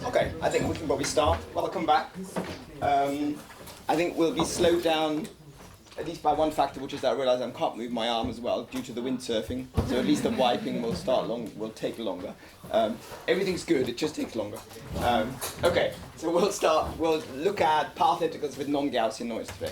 Okay, I think we can probably start. Welcome back. I think we'll be slowed down at least by one factor, which is that I realise I can't move my arm as well due to the windsurfing. So at least the wiping will take longer. Everything's good, it just takes longer. Okay, so we'll look at path integrals with non-Gaussian noise today.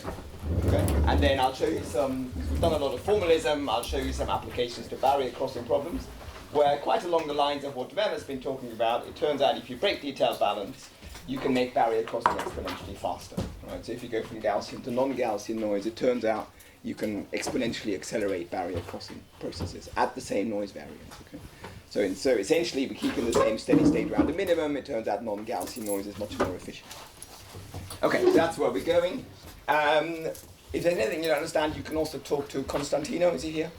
Okay, and then I'll show you we've done a lot of formalism, I'll show you some applications to barrier crossing problems, where quite along the lines of what Wem has been talking about, it turns out if you break detail balance, you can make barrier crossing exponentially faster. Right? So if you go from Gaussian to non-Gaussian noise, it turns out you can exponentially accelerate barrier crossing processes at the same noise variance. Okay? So essentially, we're keeping the same steady state around the minimum. It turns out non-Gaussian noise is much more efficient. Okay, so that's where we're going. If there's anything you don't understand, you can also talk to Constantino. Is he here?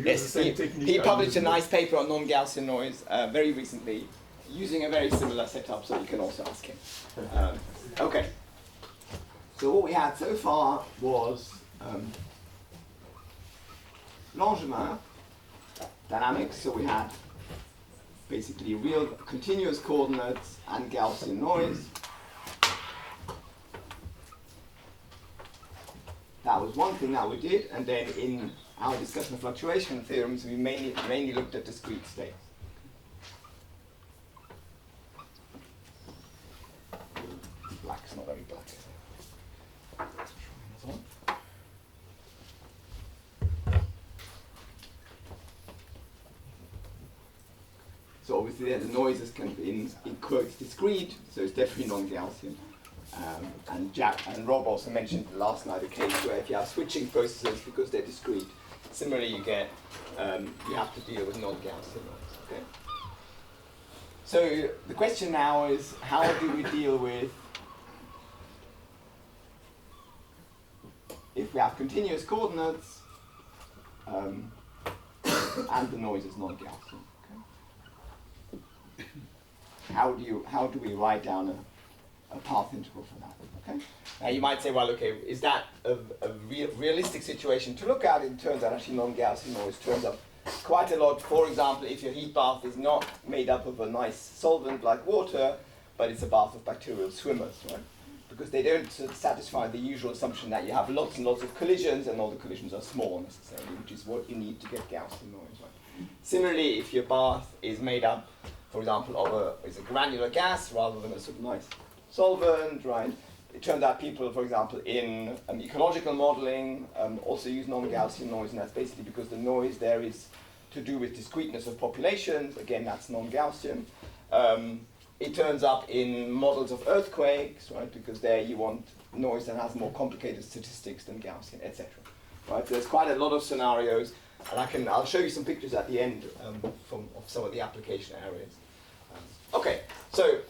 Yes, he published a nice paper on non-Gaussian noise very recently, using a very similar setup, so you can also ask him. Okay, so what we had so far was Langevin dynamics, so we had basically real continuous coordinates and Gaussian noise. That was one thing that we did, and then in our discussion of fluctuation theorems, we mainly looked at discrete states. Black is not very black, is it? Let's try another one. So obviously there the noise is kind of in quotes discrete, so it's definitely non-Gaussian. And Rob also mentioned last night a case where if you have switching processes because they're discrete, similarly you have to deal with non-Gaussian noise. Okay? So the question now is, how do we deal with if we have continuous coordinates and the noise is non-Gaussian? Okay? How do we write down a path integral for that? Okay. Now you might say, well, okay, is that a realistic situation to look at? It turns out actually non-Gaussian noise turns up quite a lot. For example, if your heat bath is not made up of a nice solvent like water, but it's a bath of bacterial swimmers, right? Because they don't satisfy the usual assumption that you have lots and lots of collisions, and all the collisions are small necessarily, which is what you need to get Gaussian noise, right? Similarly, if your bath is made up, for example, of a granular gas rather than a sort of nice solvent, right? It turns out people, for example, in ecological modeling also use non-Gaussian noise, and that's basically because the noise there is to do with discreteness of populations. Again, that's non-Gaussian. It turns up in models of earthquakes, right? Because there you want noise that has more complicated statistics than Gaussian, etc. Right? So there's quite a lot of scenarios, and I'll show you some pictures at the end of some of the application areas. Okay, so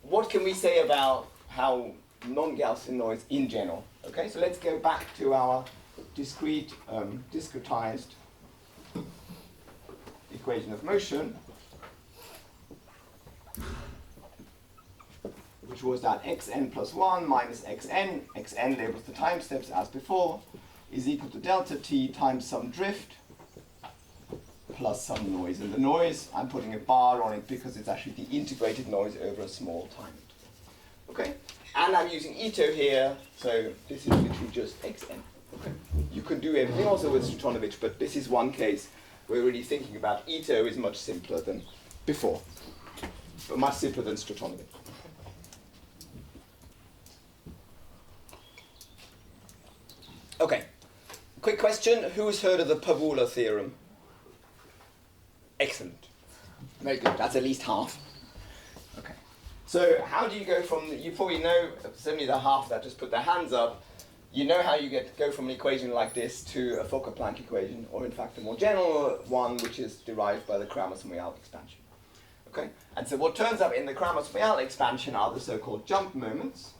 what can we say about how non-Gaussian noise in general? Okay, so let's go back to our discretized equation of motion, which was that xn plus 1 minus xn labels the time steps as before, is equal to delta t times some drift plus some noise. And the noise, I'm putting a bar on it because it's actually the integrated noise over a small time interval. Okay? And I'm using Ito here, so this is literally just xn. Okay? You could do everything also with Stratonovich, but this is one case where really thinking about Ito is much simpler than before, but much simpler than Stratonovich. Okay, quick question. Who's heard of the Pavula theorem? Excellent. Very good. That's at least half. Okay. So how do you go from, you probably know, certainly the half that just put their hands up, you know how you go from an equation like this to a Fokker-Planck equation, or in fact a more general one, which is derived by the Kramers-Moyal expansion. Okay? And so what turns up in the Kramers-Moyal expansion are the so-called jump moments.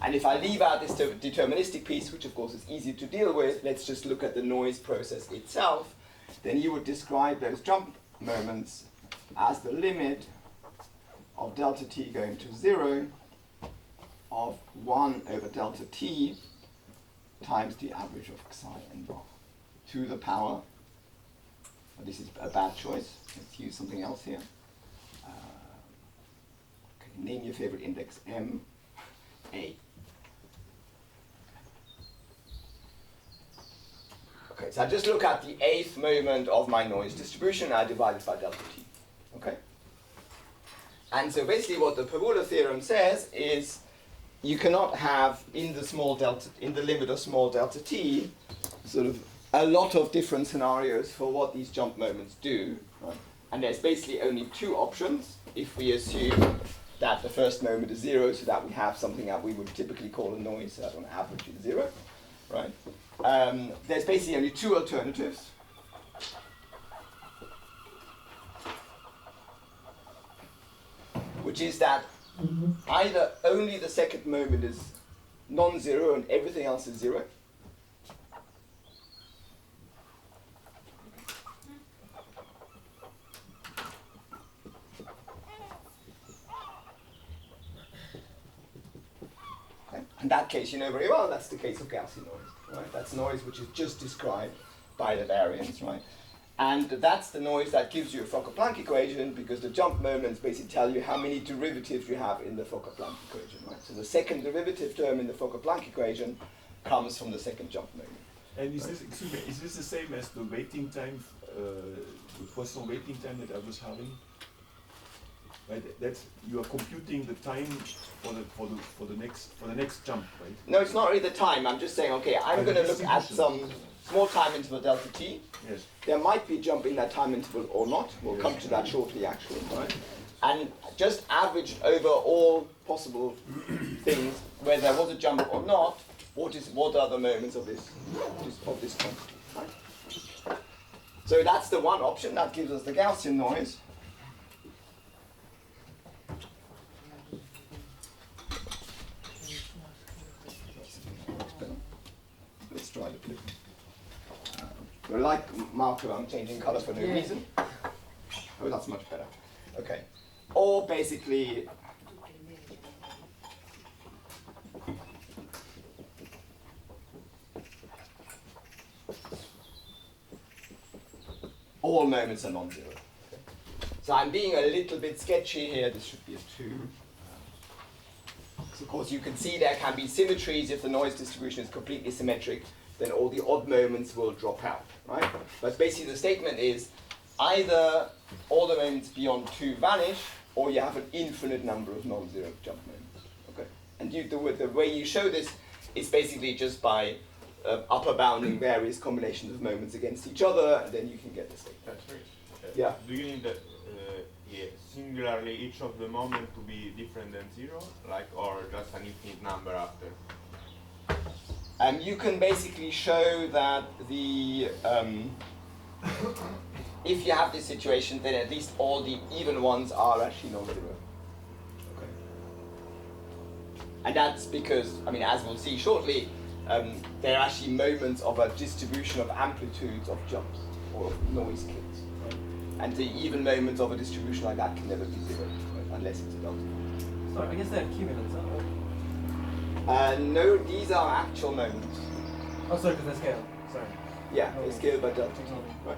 And if I leave out this deterministic piece, which of course is easy to deal with, let's just look at the noise process itself, then you would describe those jump moments as the limit of delta t going to 0 of 1 over delta t times the average of psi n bar to the power, this is a bad choice, let's use something else here. Okay, name your favorite index, m, a. Okay, so I just look at the 8th moment of my noise distribution and I divide it by delta t. Okay? And so basically what the Pavula theorem says is you cannot have in the limit of small delta t sort of a lot of different scenarios for what these jump moments do. Right? And there's basically only two options if we assume that the first moment is 0, so that we have something that we would typically call a noise that on average is 0. Right? There's basically only two alternatives. Which is that either only the second moment is non-zero and everything else is 0. Okay. In that case, you know very well, that's the case of Gaussian noise. Right? That's noise which is just described by the variance, right? And that's the noise that gives you a Fokker-Planck equation, because the jump moments basically tell you how many derivatives you have in the Fokker-Planck equation, right? So the second derivative term in the Fokker-Planck equation comes from the second jump moment. And is this, excuse me, is this the same as the waiting time, the Poisson waiting time that I was having? Right, that's, you are computing the time for the next jump, right? No, it's not really the time. I'm just saying, okay, I'm going to look at some small time interval delta t. Yes. There might be a jump in that time interval or not. We'll come to that shortly, actually. Right? And just averaged over all possible things, whether there was a jump or not, what are the moments of this quantity? Right? So that's the one option that gives us the Gaussian noise. Let's try the blue. So like marker, I'm changing color for no reason. Oh, that's much better. Okay. Or basically, all moments are non-zero. Okay. So I'm being a little bit sketchy here. This should be a 2. So of course you can see there can be symmetries. If the noise distribution is completely symmetric, then all the odd moments will drop out, right? But basically the statement is either all the moments beyond 2 vanish, or you have an infinite number of non-zero jump moments. Okay? And the way you show this is basically just by upper bounding various combinations of moments against each other, and then you can get the statement. That's right. Yeah. Do you need singularly each of the moment to be different than 0, like, or just an infinite number after? You can basically show that the if you have this situation, then at least all the even ones are actually non-zero. Okay. And that's because, I mean, as we'll see shortly, there are actually moments of a distribution of amplitudes of jumps or of noise kits. Right? And the even moments of a distribution like that can never be 0, right? Unless it's a delta. Sorry, I guess they're cumulants, aren't they? No, these are actual moments. Oh, sorry, because they're scale. Sorry. Yeah, they're scaled by delta t. Right.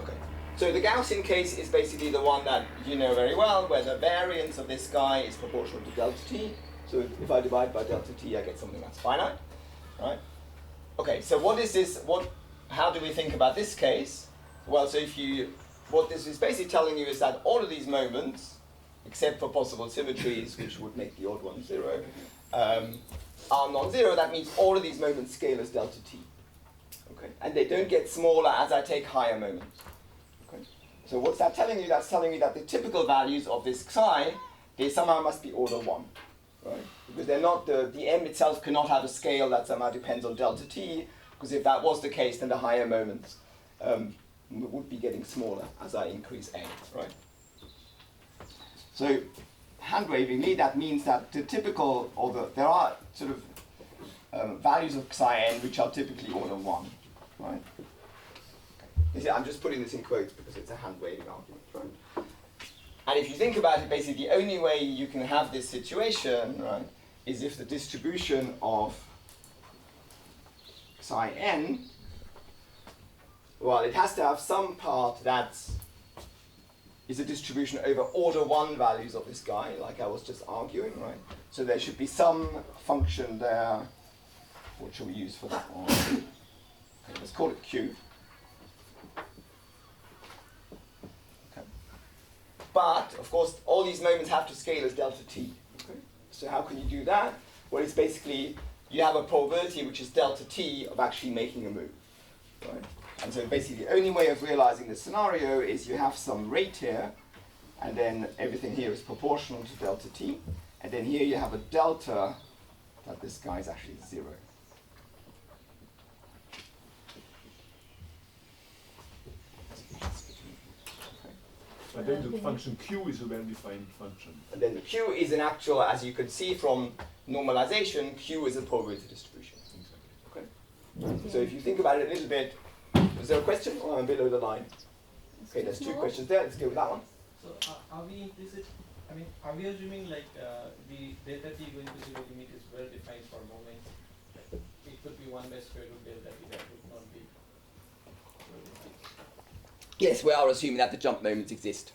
Okay. So the Gaussian case is basically the one that you know very well, where the variance of this guy is proportional to delta t. So if I divide by delta t, I get something that's finite. Right? Okay, so what is this? How do we think about this case? Well, so what this is basically telling you is that all of these moments, except for possible symmetries, which would make the odd one 0, are non-zero. That means all of these moments scale as delta t. Okay? And they don't get smaller as I take higher moments. Okay? So what's that telling you? That's telling you that the typical values of this psi, they somehow must be order 1, right? Because they're not, the m itself cannot have a scale that somehow depends on delta t, because if that was the case, then the higher moments would be getting smaller as I increase a, right? So hand-wavingly, that means that the typical, there are sort of values of psi n which are typically order 1, right? I'm just putting this in quotes because it's a hand-waving argument, right? And if you think about it, basically the only way you can have this situation, right, is if the distribution of psi n, well, it has to have some part that is a distribution over order 1 values of this guy, like I was just arguing, right? So there should be some function there. What shall we use for that one? Okay, let's call it q. Okay. But, of course, all these moments have to scale as delta t. Okay? So how can you do that? Well, it's basically, you have a probability which is delta t of actually making a move, right? And so basically the only way of realizing this scenario is you have some rate here, and then everything here is proportional to delta t, and then here you have a delta that this guy is actually 0. But then the function q is a well-defined function. And then the q is an actual, as you could see from normalization, q is a probability distribution. Okay? So if you think about it a little bit, is there a question? Or I'm below the line. Okay, there's 2 questions there. Let's go with that one. So are we implicit? I mean, are we assuming like the delta t going to 0 limit is well defined for moments? It could be 1 by square root delta t, that would not be well defined. Yes, we are assuming that the jump moments exist.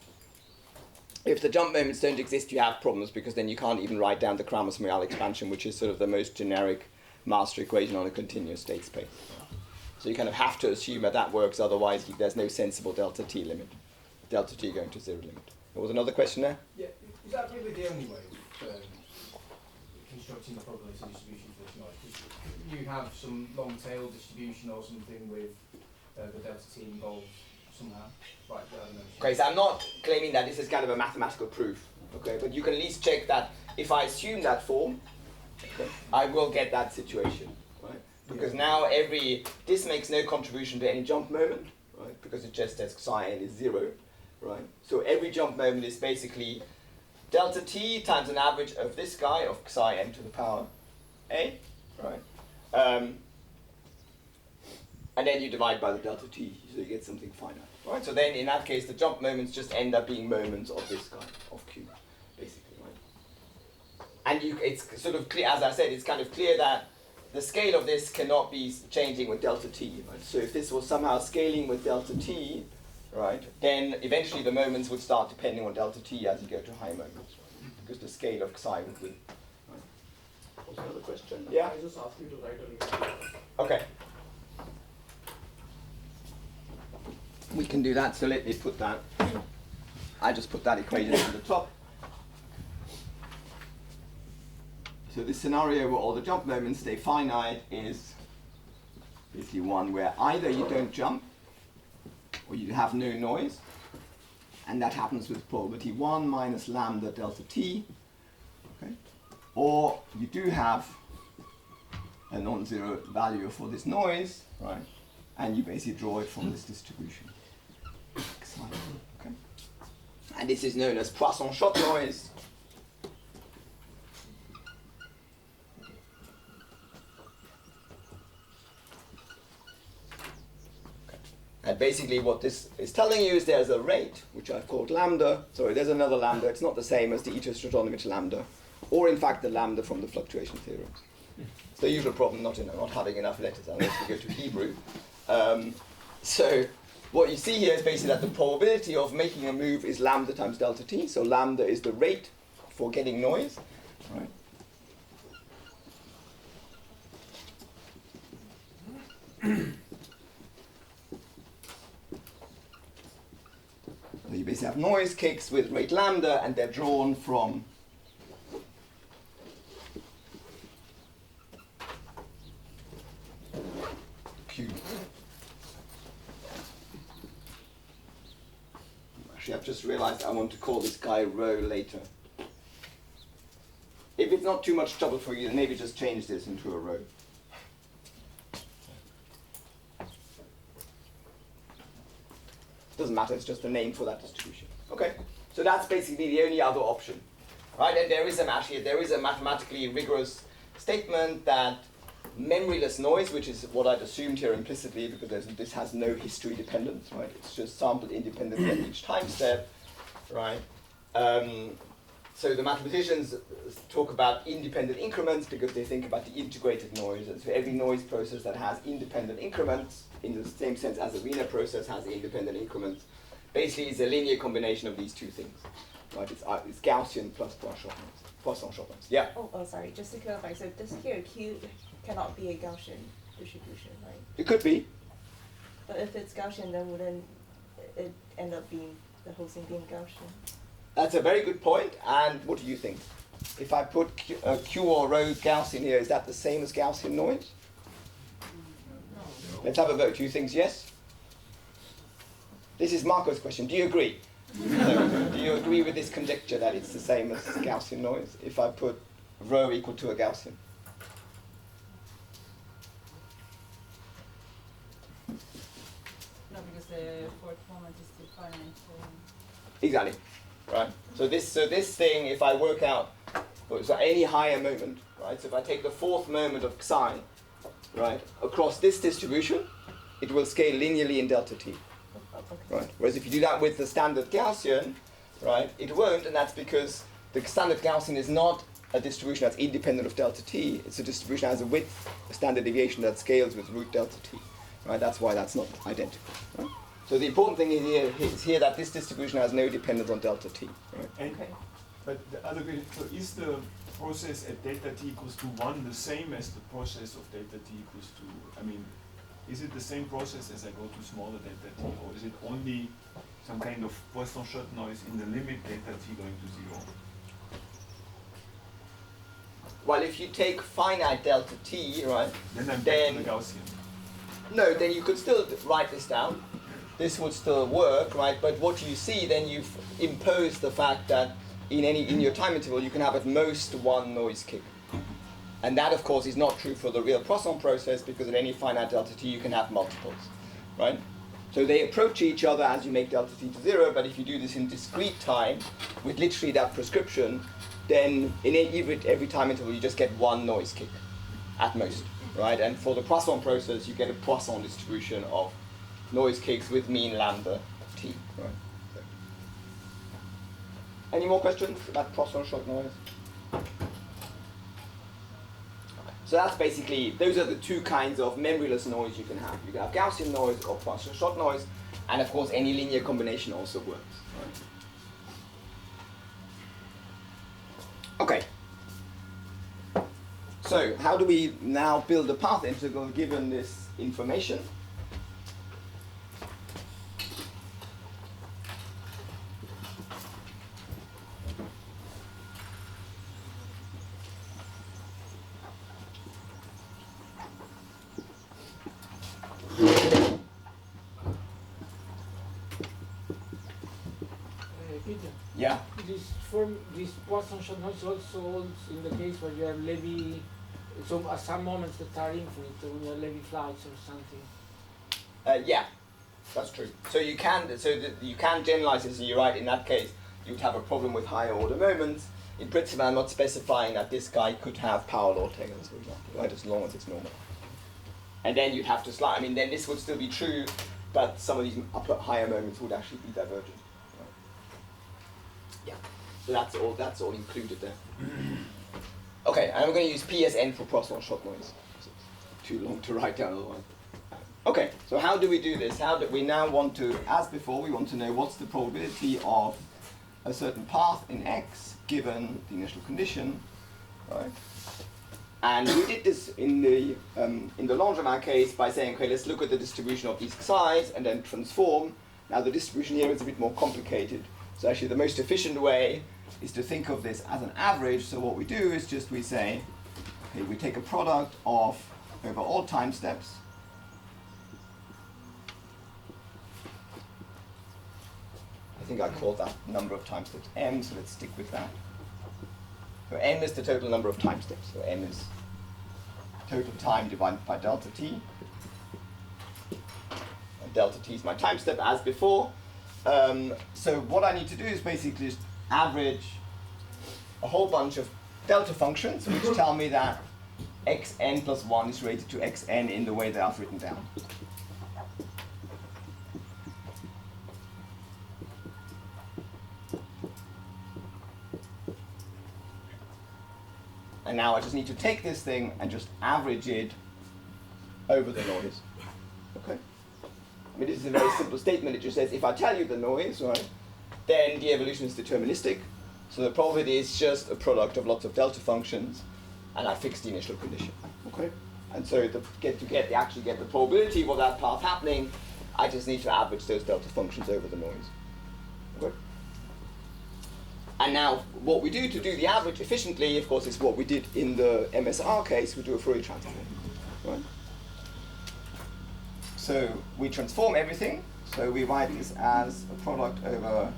If the jump moments don't exist, you have problems, because then you can't even write down the Kramers-Moyal expansion, which is sort of the most generic master equation on a continuous state space. So you kind of have to assume that that works, otherwise there's no sensible delta t limit. Delta t going to 0 limit. There was another question there? Yeah, is that really the only way of constructing the probability distribution for this noise? Because you have some long tail distribution or something with the delta t involved somehow. Right, I don't know. Okay, so I'm not claiming that this is kind of a mathematical proof, okay, but you can at least check that if I assume that form, okay, I will get that situation, right? Because now this makes no contribution to any jump moment, right? Because it just says psi n is 0, right? So every jump moment is basically delta t times an average of this guy of psi n to the power a, right? And then you divide by the delta t, so you get something finite, right? So then in that case, the jump moments just end up being moments of this guy, of q, basically, right? And it's sort of clear, as I said, it's kind of clear that the scale of this cannot be changing with delta t, right? So if this was somehow scaling with delta t, right, then eventually the moments would start depending on delta t as you go to high moments, right? Because the scale of psi would win, right? What's another question? Yeah? I just asked you to write a little. Okay. We can do that, so let me put that. I just put that equation at the top. So this scenario where all the jump moments stay finite is basically one where either you don't jump or you have no noise, and that happens with probability 1 minus lambda delta t, okay? Or you do have a non-zero value for this noise, right? And you basically draw it from this distribution. Okay? And this is known as Poisson shot noise. Okay. And basically what this is telling you is there's a rate, which I've called lambda. Sorry, there's another lambda. It's not the same as the Ito-Stratonowicz lambda, or in fact the lambda from the fluctuation theorems. It's the usual problem, not having enough letters unless we go to Hebrew. So what you see here is basically that the probability of making a move is lambda times delta t. So lambda is the rate for getting noise, right? So you basically have noise kicks with rate lambda, and they're drawn from Q. Actually, I've just realized I want to call this guy rho later. If it's not too much trouble for you, then maybe just change this into a row. Doesn't matter, it's just a name for that distribution. Okay, so that's basically the only other option. Right, and there is a mathematically rigorous statement that memoryless noise, which is what I'd assumed here implicitly, because this has no history dependence, right? It's just sampled independently at each time step, right? So the mathematicians talk about independent increments because they think about the integrated noise, and so every noise process that has independent increments, in the same sense as a Wiener process has independent increments, basically is a linear combination of these two things, right? It's Gaussian plus Poisson-Shot noise. Yeah. Oh, sorry. Just to clarify, so this here Q cannot be a Gaussian distribution, right? It could be. But if it's Gaussian, then wouldn't it end up being the whole thing being Gaussian? That's a very good point. And what do you think? If I put Q or rho Gaussian here, is that the same as Gaussian noise? No. Let's have a vote. Who thinks yes? This is Marco's question. Do you agree? So, do you agree with this conjecture that it's the same as Gaussian noise if I put rho equal to a Gaussian? No, because the fourth moment is still finite. Exactly. Right. So this thing, if I work out so any higher moment, right? So if I take the fourth moment of psi, right, across this distribution, it will scale linearly in delta t. Right. Whereas if you do that with the standard Gaussian, right, it won't, and that's because the standard Gaussian is not a distribution that's independent of delta t. It's a distribution that has a width, a standard deviation that scales with root delta t. Right. That's why that's not identical. Right? So the important thing is here that this distribution has no dependence on delta t. Right? And, but the other question, so is the process at delta t equals to 1 the same as the process of delta t equals to, I mean, is it the same process as I go to smaller delta t, or is it only some kind of Poisson-Shot noise in the limit delta t going to 0? Well, if you take finite delta t, right, Then I'm back to the Gaussian. No, then you could still write this down. This would still work, right? But what you see, then you've imposed the fact that in your time interval you can have at most one noise kick. And that, of course, is not true for the real Poisson process because at any finite delta t you can have multiples, right? So they approach each other as you make delta t to 0, but if you do this in discrete time with literally that prescription, then in every time interval you just get one noise kick at most, right? And for the Poisson process you get a Poisson distribution of noise kicks with mean lambda t, right? So. Any more questions about Poisson-Shot noise? So that's basically, those are the two kinds of memoryless noise you can have. You can have Gaussian noise or Poisson-Shot noise, and of course any linear combination also works. Right? Okay. So how do we now build a path integral given this information? Peter, Yeah. this Poisson-Shot noise also holds in the case where you have Levy, so at some moments that are infinite, when you have Levy flights or something. Yeah, that's true. So you can generalize this, and you're right. In that case, you would have a problem with higher order moments. In principle, I'm not specifying that this guy could have power law tails, for example, right? As long as it's normal. And then you'd have to slide. I mean, then this would still be true, but some of these higher moments would actually be divergent. Yeah, so that's all included there. Okay, and I'm going to use PSN for Poisson-Shot noise. It's too long to write down otherwise. Okay, so how do we do this? How do we now want to, as before, we want to know what's the probability of a certain path in X given the initial condition, right? And we did this in the Langevin case by saying, okay, let's look at the distribution of these xi's and then transform. Now the distribution here is a bit more complicated. So actually the most efficient way is to think of this as an average. So what we do is just we say, okay, we take a product of over all time steps. think I called that number of time steps m, so let's stick with that. So m is the total number of time steps. So m is total time divided by delta t. And delta t is my time step as before. So what I need to do is basically just average a whole bunch of delta functions which tell me that xn plus 1 is related to xn in the way that I've written down. And now I just need to take this thing and just average it over the noise. Okay? I mean, this is a very simple statement. It just says if I tell you the noise, right, then the evolution is deterministic. So the probability is just a product of lots of delta functions, and I fix the initial condition. Okay? And so to actually get the probability of that path happening, I just need to average those delta functions over the noise. Okay? And now what we do to do the average efficiently, of course, is what we did in the MSR case. We do a Fourier transform. Right? So we transform everything. So we write this as a product over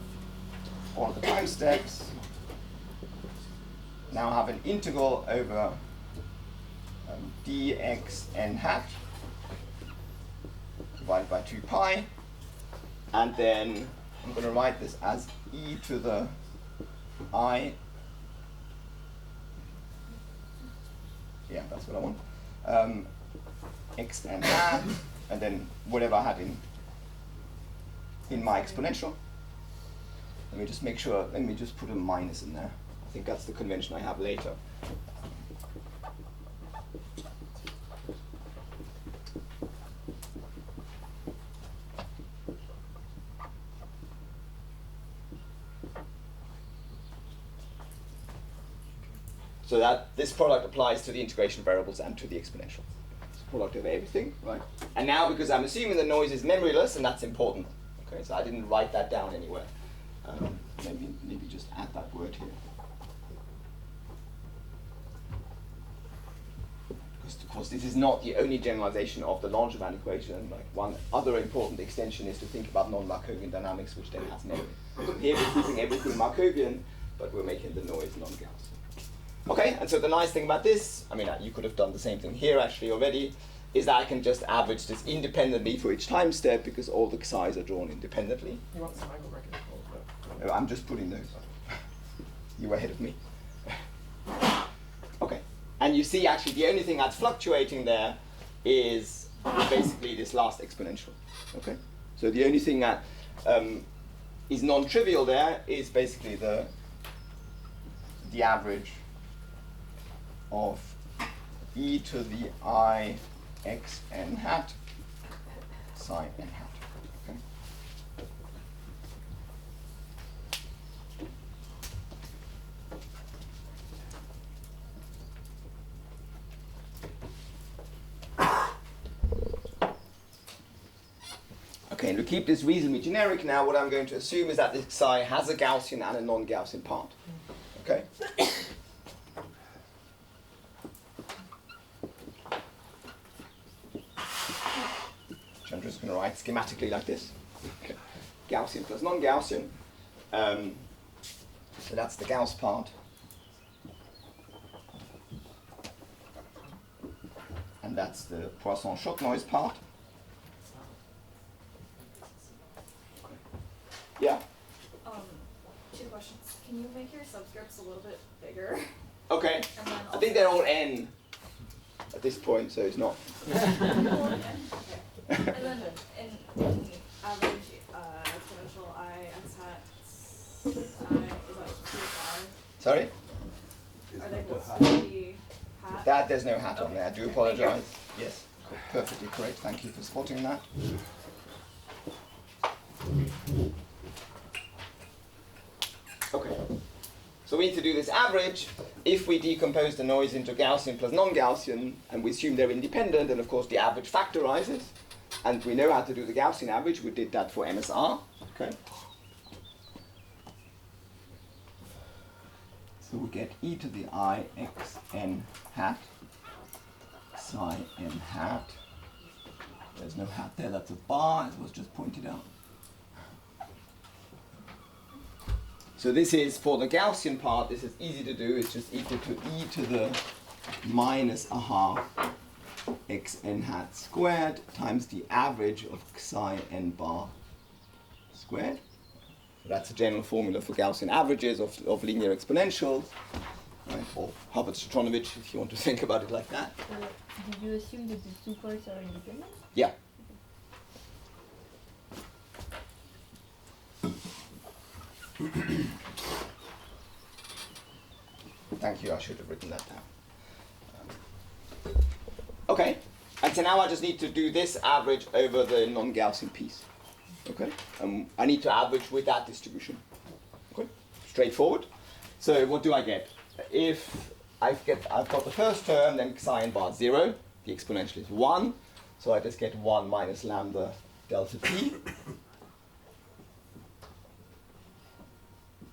all the time steps. Now have an integral over dxn hat divided by 2 pi. And then I'm going to write this as e to the I, yeah, that's what I want, xn hat, and then whatever I had in my exponential. Let me just make sure, let me just put a minus in there. I think that's the convention I have later. So that this product applies to the integration variables and to the exponential. It's a product of everything, right? And now, because I'm assuming the noise is memoryless, and that's important. Okay, so I didn't write that down anywhere. Maybe just add that word here. Because of course this is not the only generalization of the Langevin equation. Like one other important extension is to think about non-Markovian dynamics, which then has memory. So here we're keeping everything Markovian, but we're making the noise non-Gaussian. Okay, and so the nice thing about this, I mean, you could have done the same thing here actually already, is that I can just average this independently for each time step because all the xi's are drawn independently. You want some angle brackets? No, I'm just putting those. You were ahead of me. Okay, and you see actually the only thing that's fluctuating there is basically this last exponential. Okay, so the only thing that is non-trivial there is basically the average of e to the I x n hat psi n hat. Okay. Okay, and to keep this reasonably generic now, what I'm going to assume is that this psi has a Gaussian and a non-Gaussian part. Okay? Which I'm just going to write schematically like this. Okay. Gaussian plus non-Gaussian. So that's the Gauss part. And that's the Poisson shock noise part. Yeah? 2 questions. Can you make your subscripts a little bit bigger? Okay. And then I think they're all n at this point, so it's not. okay. And then in average exponential I x hat psi, is that 2 Sorry? Are they both supposed to be hat? That there's no hat on there. I do apologize. Yes, perfectly correct. Thank you for spotting that. Okay. So we need to do this average. If we decompose the noise into Gaussian plus non-Gaussian, and we assume they're independent, and of course the average factorizes, and we know how to do the Gaussian average. We did that for MSR. Okay. So we get e to the I x n hat psi n hat. There's no hat there, that's a bar, as was just pointed out. So this is, for the Gaussian part, this is easy to do. It's just equal to e to the minus a half xn hat squared times the average of psi n bar squared. So that's a general formula for Gaussian averages of linear exponentials, right? Or Hubbard-Stratonovich, if you want to think about it like that. Did you assume that the two parts are independent? Yeah. Thank you, I should have written that down. Okay, and so now I just need to do this average over the non-Gaussian piece. Okay, I need to average with that distribution. Okay, straightforward. So what do I get? If I've got the first term, then psi n bar 0, the exponential is 1, so I just get 1 minus lambda delta t.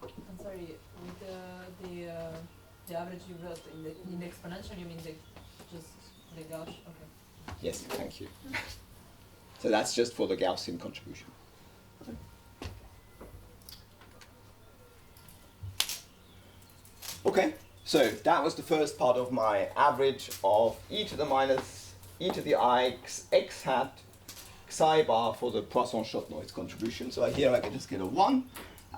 I'm sorry, with the average you got in the exponential, you mean just the Gauss? Okay. Yes, thank you. So that's just for the Gaussian contribution. Okay, so that was the first part of my average of e to the minus e to the I x hat psi bar for the Poisson-Shot noise contribution. So here I can just get a 1,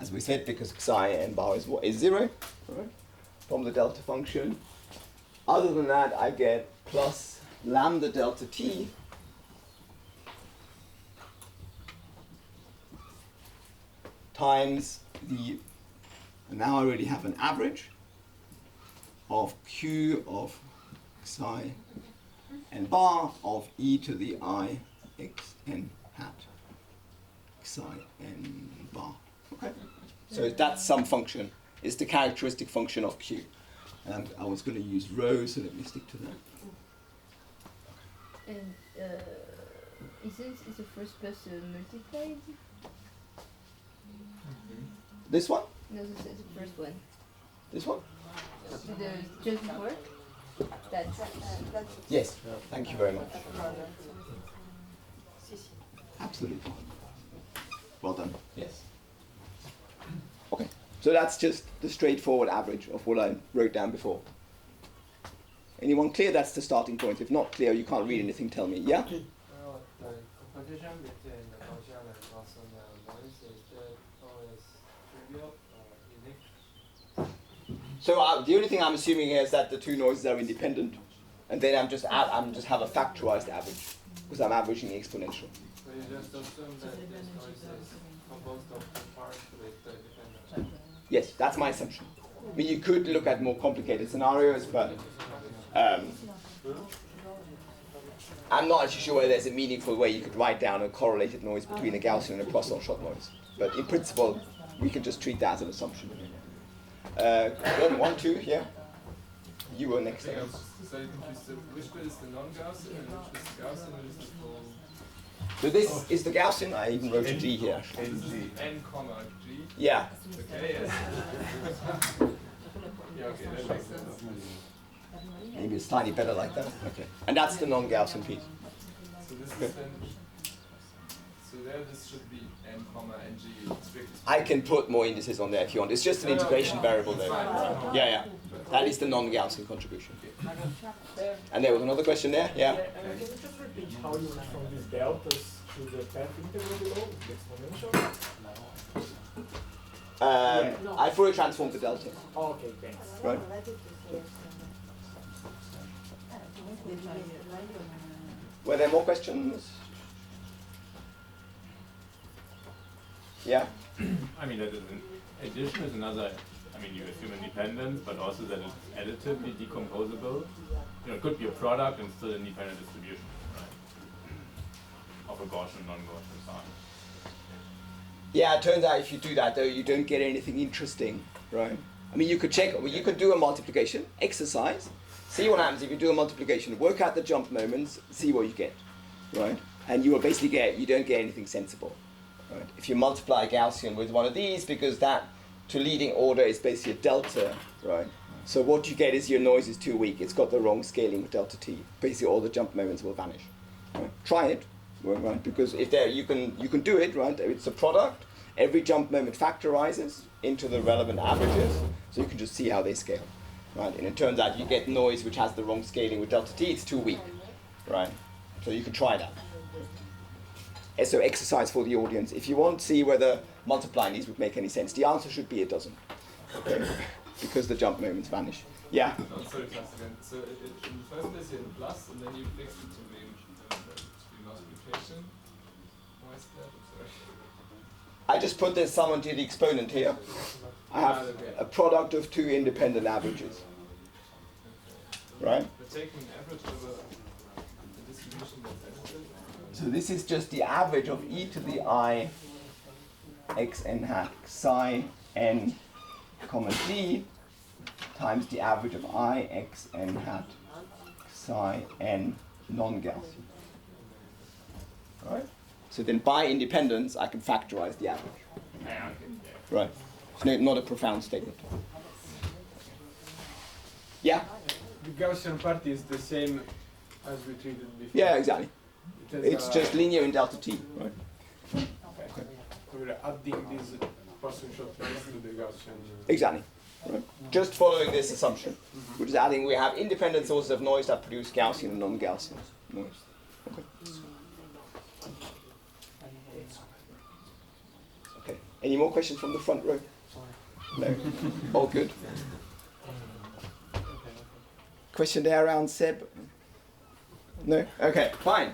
as we said, because psi n bar is 0, right, from the delta function. Other than that, I get plus lambda delta t times the, and now I already have an average of q of psi n bar of e to the I x n hat psi n bar. Okay, so that's some function. It's the characteristic function of q. And I was going to use rho, so let me stick to that. And is the first plus multiplied? This one? No, this is the first one. This one? Just before? That's Yes, thank you very much. Absolutely. Well done. Yes. Okay, so that's just the straightforward average of what I wrote down before. Anyone clear? That's the starting point. If not clear, you can't read anything, tell me. Yeah? The competition between the Gaussian and Poisson noise, is that always trivial or unique? So the only thing I'm assuming here is that the two noises are independent, and then I'm just have a factorized average because I'm averaging the exponential. So you just assume that this noise is composed of two parts with dependent. Yes, that's my assumption. I mean, you could look at more complicated scenarios, but I'm not actually sure whether there's a meaningful way you could write down a correlated noise between a Gaussian and a Poisson-Shot noise. But in principle, we can just treat that as an assumption. 1, 2, yeah? You were next. So which bit is the non-Gaussian and which bit is Gaussian and which is the... So this is the Gaussian. I even wrote a G here. Actually. N, comma, G? Yeah. Okay, yes. Yeah, okay, that makes sense. Maybe it's slightly better like that. Okay. And that's the non-Gaussian piece. So this is then... So there this should be N, comma, NG strictly. I can put more indices on there if you want. It's just an integration variable there. Yeah, yeah. That is the non-Gaussian contribution. And there was another question there? Yeah? Can you just repeat how you went from these deltas to the path integral below, the exponential? I Fourier transformed the delta. Oh, okay, thanks. Right? Were there more questions? Yeah? I mean, that is an addition is another, I mean, you assume independence, but also that it's additively decomposable. You know, it could be a product and still independent distribution, right? Of a Gaussian, non-Gaussian sign. Yeah, it turns out if you do that, though, you don't get anything interesting, right? I mean, you could check, you could do a multiplication exercise, see what happens if you do a multiplication, work out the jump moments, see what you get, right? And you will basically you don't get anything sensible. Right. If you multiply a Gaussian with one of these, because that to leading order is basically a delta, right? So what you get is your noise is too weak. It's got the wrong scaling with delta t. Basically, all the jump moments will vanish. Right? Try it, right? Because if you can do it, right? It's a product. every jump moment factorizes into the relevant averages, so you can just see how they scale, right? And it turns out you get noise which has the wrong scaling with delta t, it's too weak, right? So you can try that. And so exercise for the audience. If you want to see whether multiplying these would make any sense, the answer should be it doesn't, okay? Because the jump moments vanish. Yeah? Oh, sorry, class again. So in the first place you had a plus, and then you fixed it to the multiplication. Why is that? I'm sorry. I just put this sum onto the exponent here. I have a product of two independent averages. Right? But taking an average over the distribution that's additive. So this is just the average of e to the I xn hat psi n comma d times the average of I xn hat psi n non-Gaussian. Right? So then by independence, I can factorize the average. Right. It's not a profound statement. Yeah? The Gaussian part is the same as we treated before. Yeah, exactly. It's has, just linear in delta t, right? Okay. So we're adding these Poisson shot noise to the Gaussian. Exactly. Right. Just following this assumption, which is adding we have independent sources of noise that produce Gaussian and non-Gaussian noise. Okay. Okay. Any more questions from the front row? No? All good. Question there around Seb? No? Okay, fine.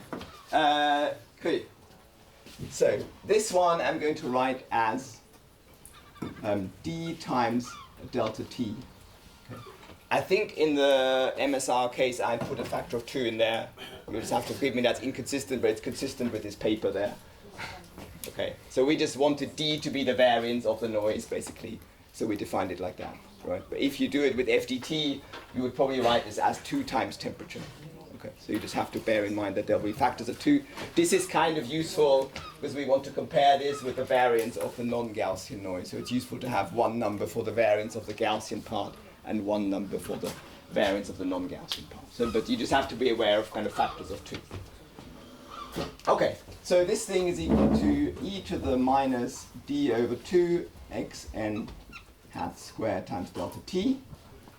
Cool. So this one I'm going to write as d times delta t. Okay. I think in the MSR case I put a factor of 2 in there. You just have to give me that's inconsistent, but it's consistent with this paper there. Okay, so we just wanted d to be the variance of the noise, basically. So we defined it like that, right? But if you do it with FDT, you would probably write this as 2 times temperature. Okay, so you just have to bear in mind that there will be factors of 2. This is kind of useful because we want to compare this with the variance of the non-Gaussian noise. So it's useful to have one number for the variance of the Gaussian part and one number for the variance of the non-Gaussian part. So, but you just have to be aware of kind of factors of 2. Okay, so this thing is equal to e to the minus d over 2 xn hat squared times delta t.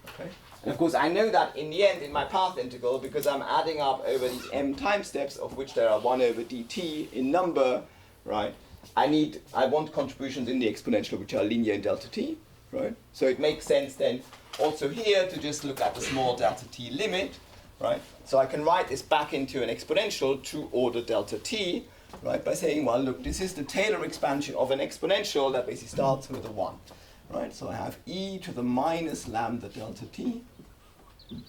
Okay. And of course I know that in the end in my path integral, because I'm adding up over these m time steps, of which there are 1 over dt in number, right? I want contributions in the exponential which are linear in delta t, right? So it makes sense then also here to just look at the small delta t limit, right? So I can write this back into an exponential to order delta t, right? By saying, well, look, this is the Taylor expansion of an exponential that basically starts with a 1, right? So I have e to the minus lambda delta t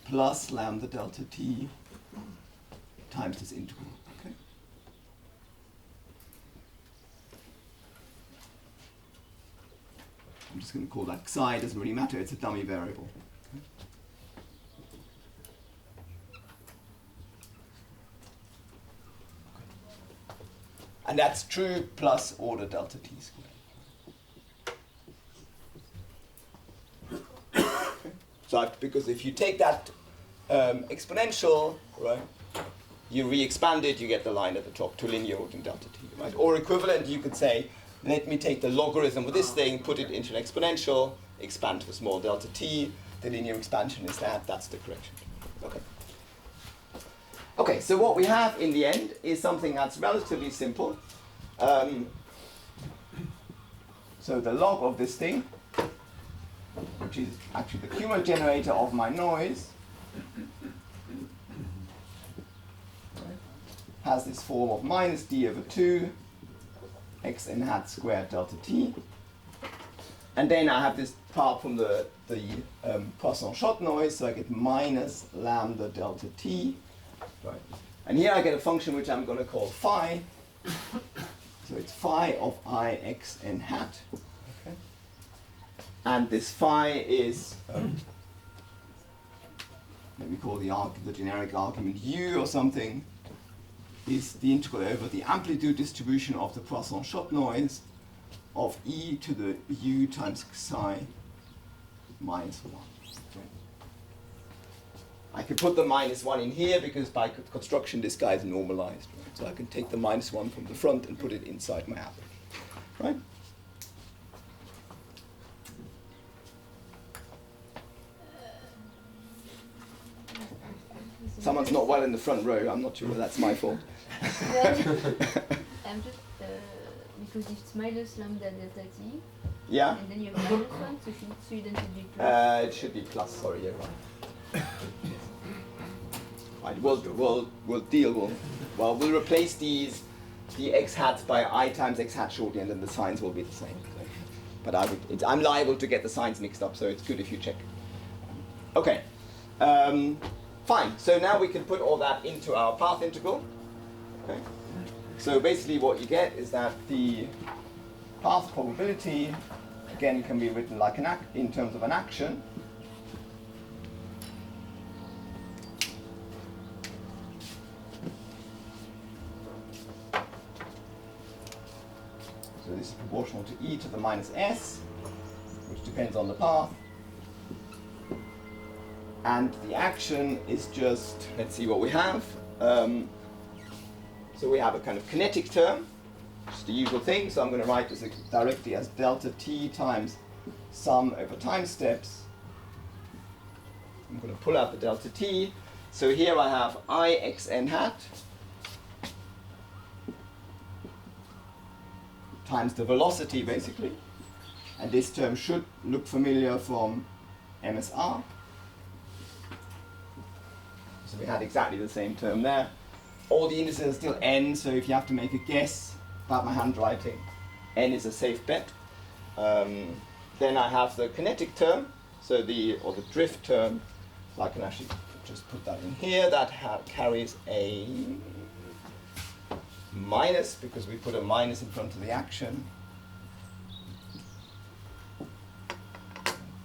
plus lambda delta t times this integral. Okay. I'm just going to call that psi. It doesn't really matter. It's a dummy variable. Okay. And that's true plus order delta t squared. So because if you take that exponential, right, you re-expand it, you get the line at the top to linear ordering delta t, right? Or equivalent, you could say, let me take the logarithm of this thing, put it into an exponential, expand to a small delta t. The linear expansion is that. That's the correction. Okay. Okay. So what we have in the end is something that's relatively simple. So the log of this thing, which is actually the cumulative generator of my noise, has this form of minus d over 2 xn hat squared delta t. And then I have this part from the Poisson shot noise, so I get minus lambda delta t. Right. And here I get a function which I'm going to call phi. So it's phi of I xn hat. Okay. And this phi is, maybe call the generic argument u or something, is the integral over the amplitude distribution of the Poisson shot noise of e to the u times psi minus 1. Okay. I can put the minus 1 in here because by construction this guy is normalized. Right? So I can take the minus 1 from the front and put it inside my average. Right? Someone's not well in the front row. I'm not sure whether that's my fault. I'm just because it's minus lambda delta t. Yeah. And then you have minus 1, so shouldn't it be plus? It should be plus. Sorry, you're right. Right. We'll deal with. Well, we'll replace the x hats by I times x hat shortly, and then the signs will be the same. So. But I'm liable to get the signs mixed up, so it's good if you check. Okay. Fine. So now we can put all that into our path integral. Okay. So basically, what you get is that the path probability again can be written like in terms of an action. So this is proportional to e to the minus s, which depends on the path. And the action is just, let's see what we have. So we have a kind of kinetic term, which is the usual thing. So I'm going to write this directly as delta t times sum over time steps. I'm going to pull out the delta t. So here I have I x n hat times the velocity, basically. And this term should look familiar from MSR. So we had exactly the same term there. All the indices are still n, so if you have to make a guess about my handwriting, n is a safe bet. Then I have the kinetic term, so the drift term. So I can actually just put that in here. That carries a minus, because we put a minus in front of the action.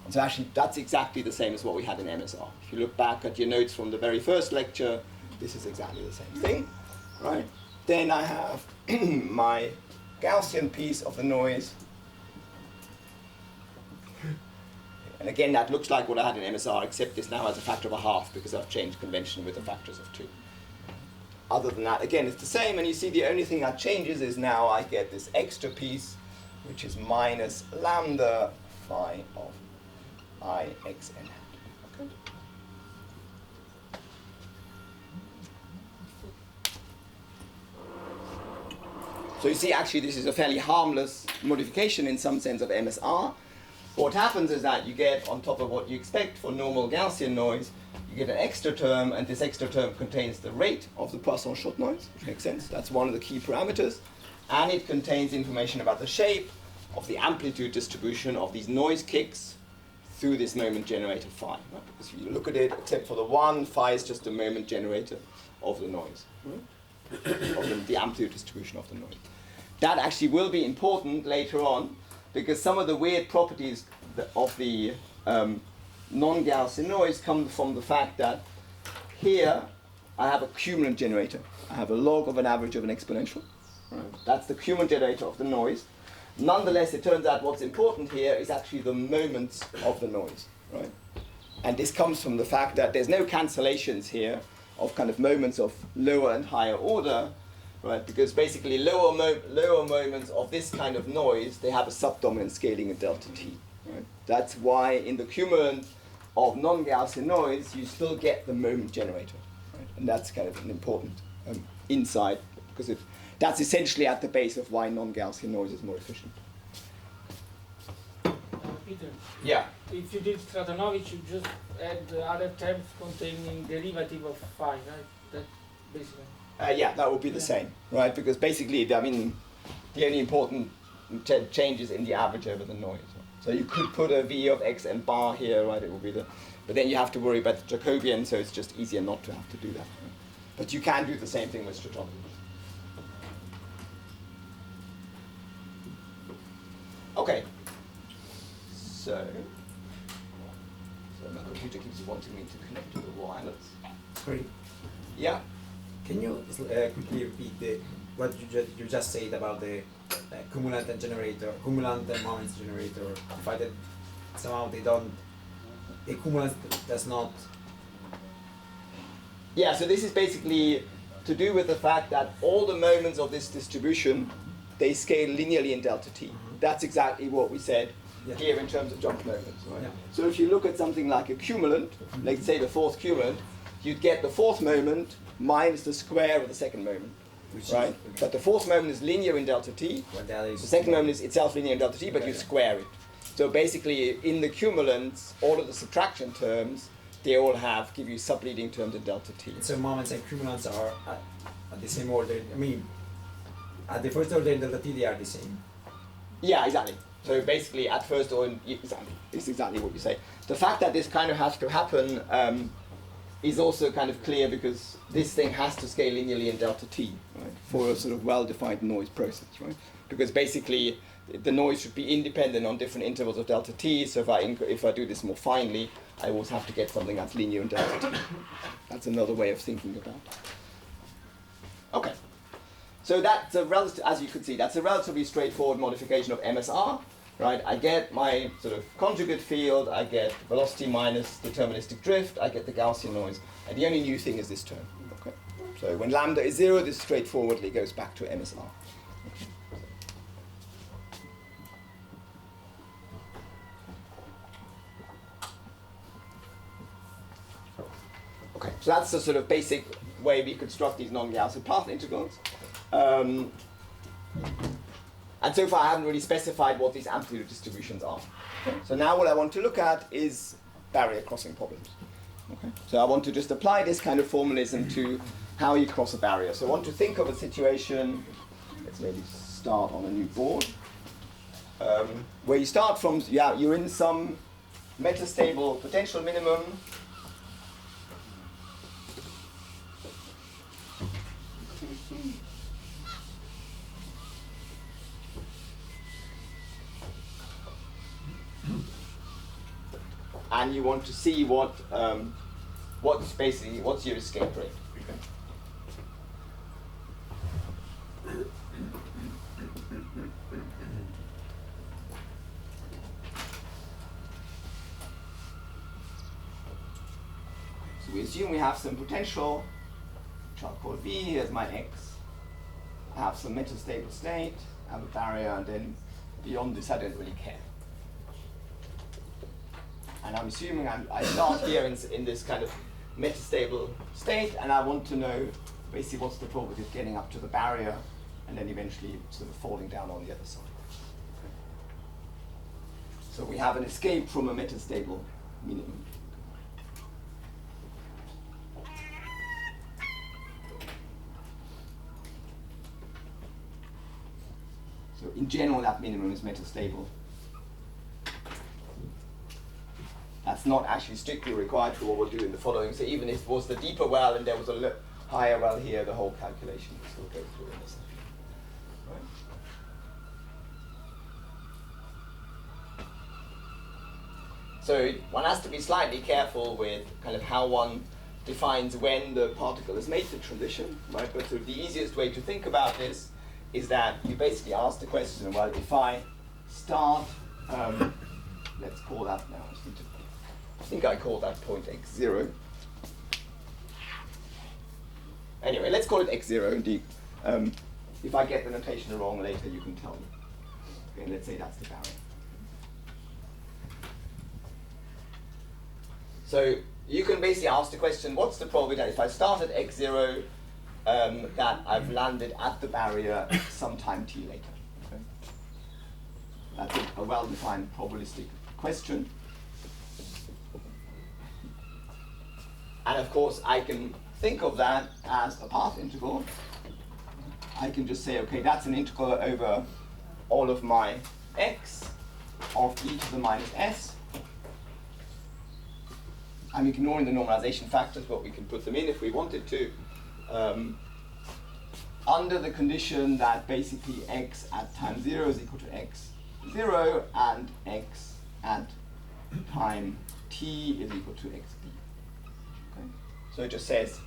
So actually, that's exactly the same as what we had in MSR. If you look back at your notes from the very first lecture, this is exactly the same thing, right? Then I have my Gaussian piece of the noise. And again, that looks like what I had in MSR, except this now has a factor of 1/2 because I've changed convention with the factors of 2. Other than that, again, it's the same. And you see the only thing that changes is now I get this extra piece, which is minus lambda phi of I x n hat. Okay. So you see, actually, this is a fairly harmless modification in some sense of MSR. What happens is that you get, on top of what you expect for normal Gaussian noise, you get an extra term, and this extra term contains the rate of the Poisson-Schott noise, which makes sense. That's one of the key parameters. And it contains information about the shape of the amplitude distribution of these noise kicks through this moment generator phi. Right? Because if you look at it, except for the one, phi is just the moment generator of the noise, right? Of the amplitude distribution of the noise. That actually will be important later on, because some of the weird properties of the non-Gaussian noise come from the fact that here I have a cumulant generator. I have a log of an average of an exponential. Right? That's the cumulant generator of the noise. Nonetheless, it turns out what's important here is actually the moments of the noise. Right? And this comes from the fact that there's no cancellations here of kind of moments of lower and higher order, right? Because basically lower moments of this kind of noise, they have a subdominant scaling in delta t. Right? That's why in the cumulant of non-Gaussian noise, you still get the moment generator. Right? And that's kind of an important insight, because that's essentially at the base of why non-Gaussian noise is more efficient. Peter. Yeah. If you did Stratonovich, you just add the other terms containing derivative of phi, right? That basically. Yeah, that would be the same, right? Because basically, I mean, the only important change is in the average over the noise. So you could put a v of x and bar here, right? It would be but then you have to worry about the Jacobian, so it's just easier not to have to do that. Right? But you can do the same thing with Stratonovich. Okay. So my computer keeps wanting me to connect to the wireless. Sorry. Yeah. Can you quickly repeat what you just said about the cumulant and moments generator? The fact that somehow the cumulant does not. Yeah, so this is basically to do with the fact that all the moments of this distribution, they scale linearly in delta t. Mm-hmm. That's exactly what we said here in terms of jump moments. Right? Yeah. So if you look at something like a cumulant, let's say the fourth cumulant, you'd get the fourth moment minus the square of the second moment. Right? But the fourth moment is linear in delta t. The second moment is itself linear in delta t, but you square it. So basically, in the cumulants, all of the subtraction terms, they all give you subleading terms in delta t. So moments and cumulants are at the same order. I mean, at the first order in delta t, they are the same. Yeah, exactly. So basically, at first order, it's exactly what you say. The fact that this kind of has to happen is also kind of clear because this thing has to scale linearly in delta t, right, for a sort of well-defined noise process, right? Because basically, the noise should be independent on different intervals of delta t. So if I do this more finely, I always have to get something that's linear in delta t. That's another way of thinking about it. Okay. So that's a relative, as you could see, that's a relatively straightforward modification of MSR. Right, I get my sort of conjugate field, I get velocity minus deterministic drift, I get the Gaussian noise, and the only new thing is this term. Okay? So when lambda is 0, this straightforwardly goes back to MSR. Okay, so that's the sort of basic way we construct these non-Gaussian path integrals. And so far I haven't really specified what these amplitude distributions are. So now what I want to look at is barrier crossing problems. Okay? So I want to just apply this kind of formalism to how you cross a barrier. So I want to think of a situation, let's maybe start on a new board, where you start from, you're in some metastable potential minimum. And you want to see what's your escape rate. So we assume we have some potential, which I'll call V. Here's my x. I have some metastable state, I have a barrier, and then beyond this I don't really care. And I'm assuming I start here in this kind of metastable state, and I want to know basically what's the probability of getting up to the barrier, and then eventually sort of falling down on the other side. So we have an escape from a metastable minimum. So in general, that minimum is metastable. That's not actually strictly required for what we'll do in the following. So even if it was the deeper well and there was a higher well here, the whole calculation will still go through in this. Right? So one has to be slightly careful with kind of how one defines when the particle has made the transition, right? But sort of the easiest way to think about this is that you basically ask the question, well, if I start, let's call that now, I think I call that point x0. Anyway, let's call it x0 indeed. If I get the notation wrong later, you can tell me. Okay, let's say that's the barrier. So you can basically ask the question, what's the probability that if I start at x0, that I've landed at the barrier sometime t later? Okay? That's a well-defined probabilistic question. And of course, I can think of that as a path integral. I can just say, okay, that's an integral over all of my x of e to the minus s. I'm ignoring the normalization factors, but we can put them in if we wanted to. Under the condition that basically x at time 0 is equal to x0 and x at time t is equal to xb. Okay? So it just says,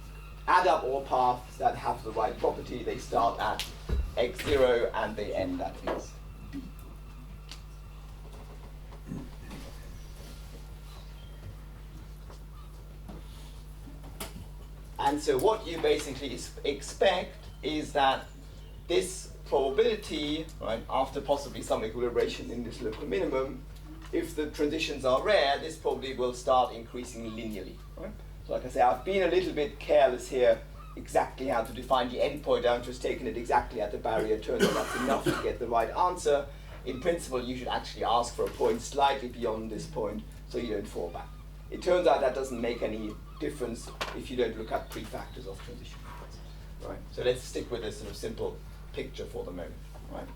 add up all paths that have the right property. They start at x0 and they end at xb. And so what you basically expect is that this probability, right, after possibly some equilibration in this local minimum, if the transitions are rare, this probably will start increasing linearly. Right? So like I say, I've been a little bit careless here exactly how to define the endpoint. I'm just taking it exactly at the barrier. Turns out that's enough to get the right answer. In principle, you should actually ask for a point slightly beyond this point so you don't fall back. It turns out that doesn't make any difference if you don't look at prefactors of transition methods. Right? So let's stick with this sort of simple picture for the moment. Right?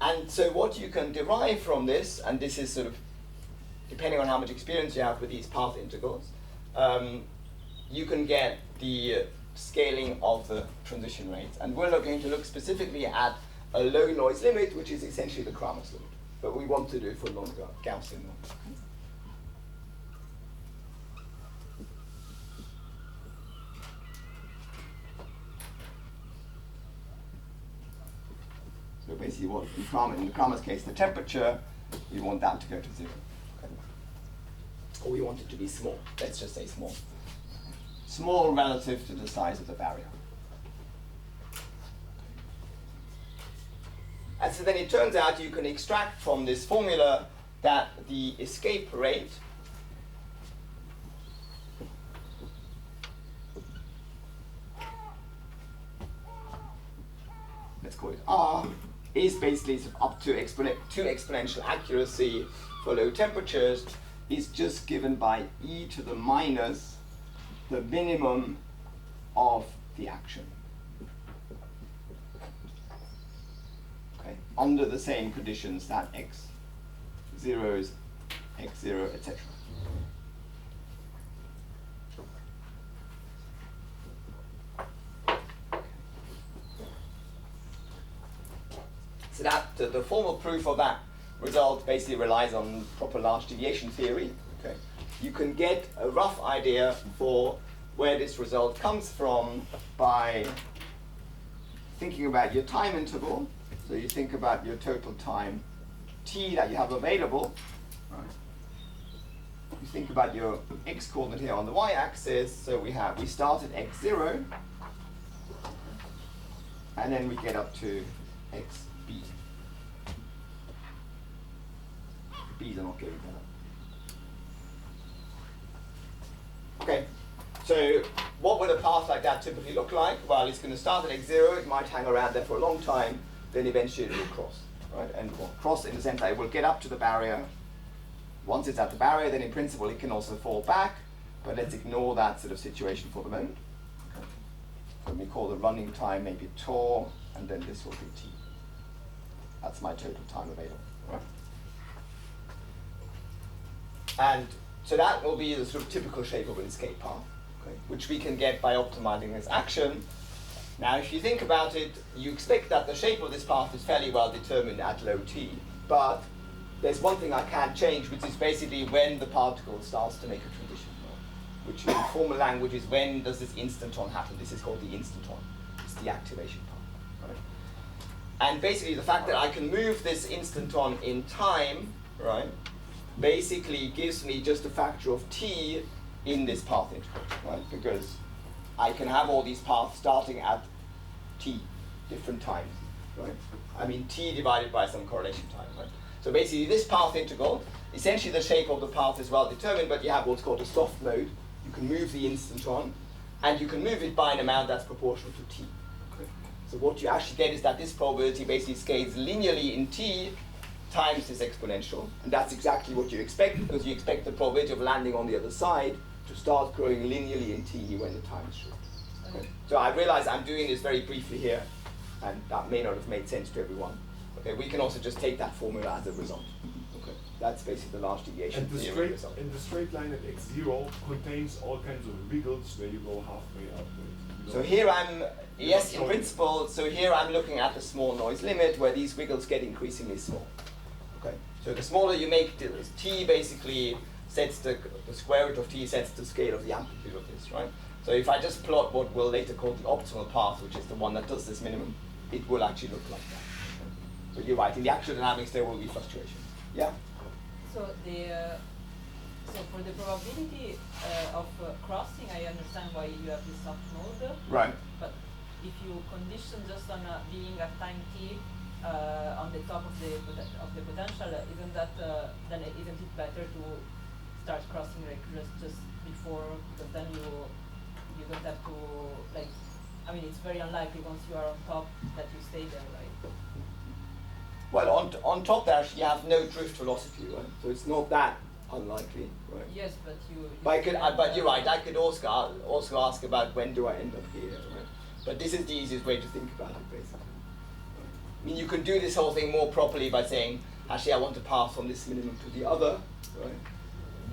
And so what you can derive from this, and this is sort of depending on how much experience you have with these path integrals, you can get the scaling of the transition rates. And we're not going to look specifically at a low noise limit, which is essentially the Kramers limit. But we want to do it for longer Gaussian noise. So basically what in the Kramers case, the temperature, you want that to go to 0. Okay. Or we want it to be small. Let's just say small. Small relative to the size of the barrier. And so then it turns out you can extract from this formula that the escape rate let's call it R, is basically sort of up to exponential accuracy for low temperatures, is just given by e to the minus the minimum of the action. Okay, under the same conditions that x0 is x0, etc. So that the formal proof of that result basically relies on proper large deviation theory. Okay. You can get a rough idea for where this result comes from by thinking about your time interval. So you think about your total time t that you have available. Right. You think about your x coordinate here on the y-axis. So we start at x0, and then we get up to x. B's are not getting better. Okay, so what would a path like that typically look like? Well, it's going to start at x0, it might hang around there for a long time, then eventually it will cross. Right? And well, cross in the sense that it will get up to the barrier. Once it's at the barrier, then in principle it can also fall back, but let's ignore that sort of situation for the moment. Okay. So we call the running time maybe tau, and then this will be t. That's my total time available. Right? And so that will be the sort of typical shape of an escape path, okay, which we can get by optimizing this action. Now, if you think about it, you expect that the shape of this path is fairly well determined at low t, but there's one thing I can't change, which is basically when the particle starts to make a transition, which in formal language is when does this instanton happen. This is called the instanton. It's the activation path. Right? And basically the fact that I can move this instanton in time, right, basically gives me just a factor of t in this path integral, right? Because I can have all these paths starting at t, different times, right? I mean t divided by some correlation time, right? So basically this path integral, essentially the shape of the path is well determined, but you have what's called a soft mode. You can move the instanton, and you can move it by an amount that's proportional to t. Okay. So what you actually get is that this probability basically scales linearly in t times this exponential, and that's exactly what you expect, because you expect the probability of landing on the other side to start growing linearly in t when the time is short. Okay. So I realize I'm doing this very briefly here, and that may not have made sense to everyone. Okay, we can also just take that formula as a result. Okay, that's basically the large deviation theory result. And the straight line at x0 contains all kinds of wiggles where you go halfway upwards. So here I'm, yes, in principle, so here I'm looking at the small noise limit where these wiggles get increasingly small. Okay, so the smaller you make t basically sets the square root of t sets the scale of the amplitude of this, right? So if I just plot what we'll later call the optimal path, which is the one that does this minimum, it will actually look like that. But you're right, in the actual dynamics there will be fluctuations. Yeah? So so for the probability of crossing, I understand why you have this soft mode. Right. But if you condition just on being at time t on the top of the potential, isn't that then isn't it better to start crossing like just before, because then you don't have to like. I mean, it's very unlikely once you are on top that you stay there, right? Well, on top there actually you have no drift velocity, right? So it's not that unlikely, right? Yes, but you. But you're right. I could also ask about when do I end up here, right? But this is the easiest way to think about it, basically. I mean, you can do this whole thing more properly by saying, actually, I want to pass from this minimum to the other, right?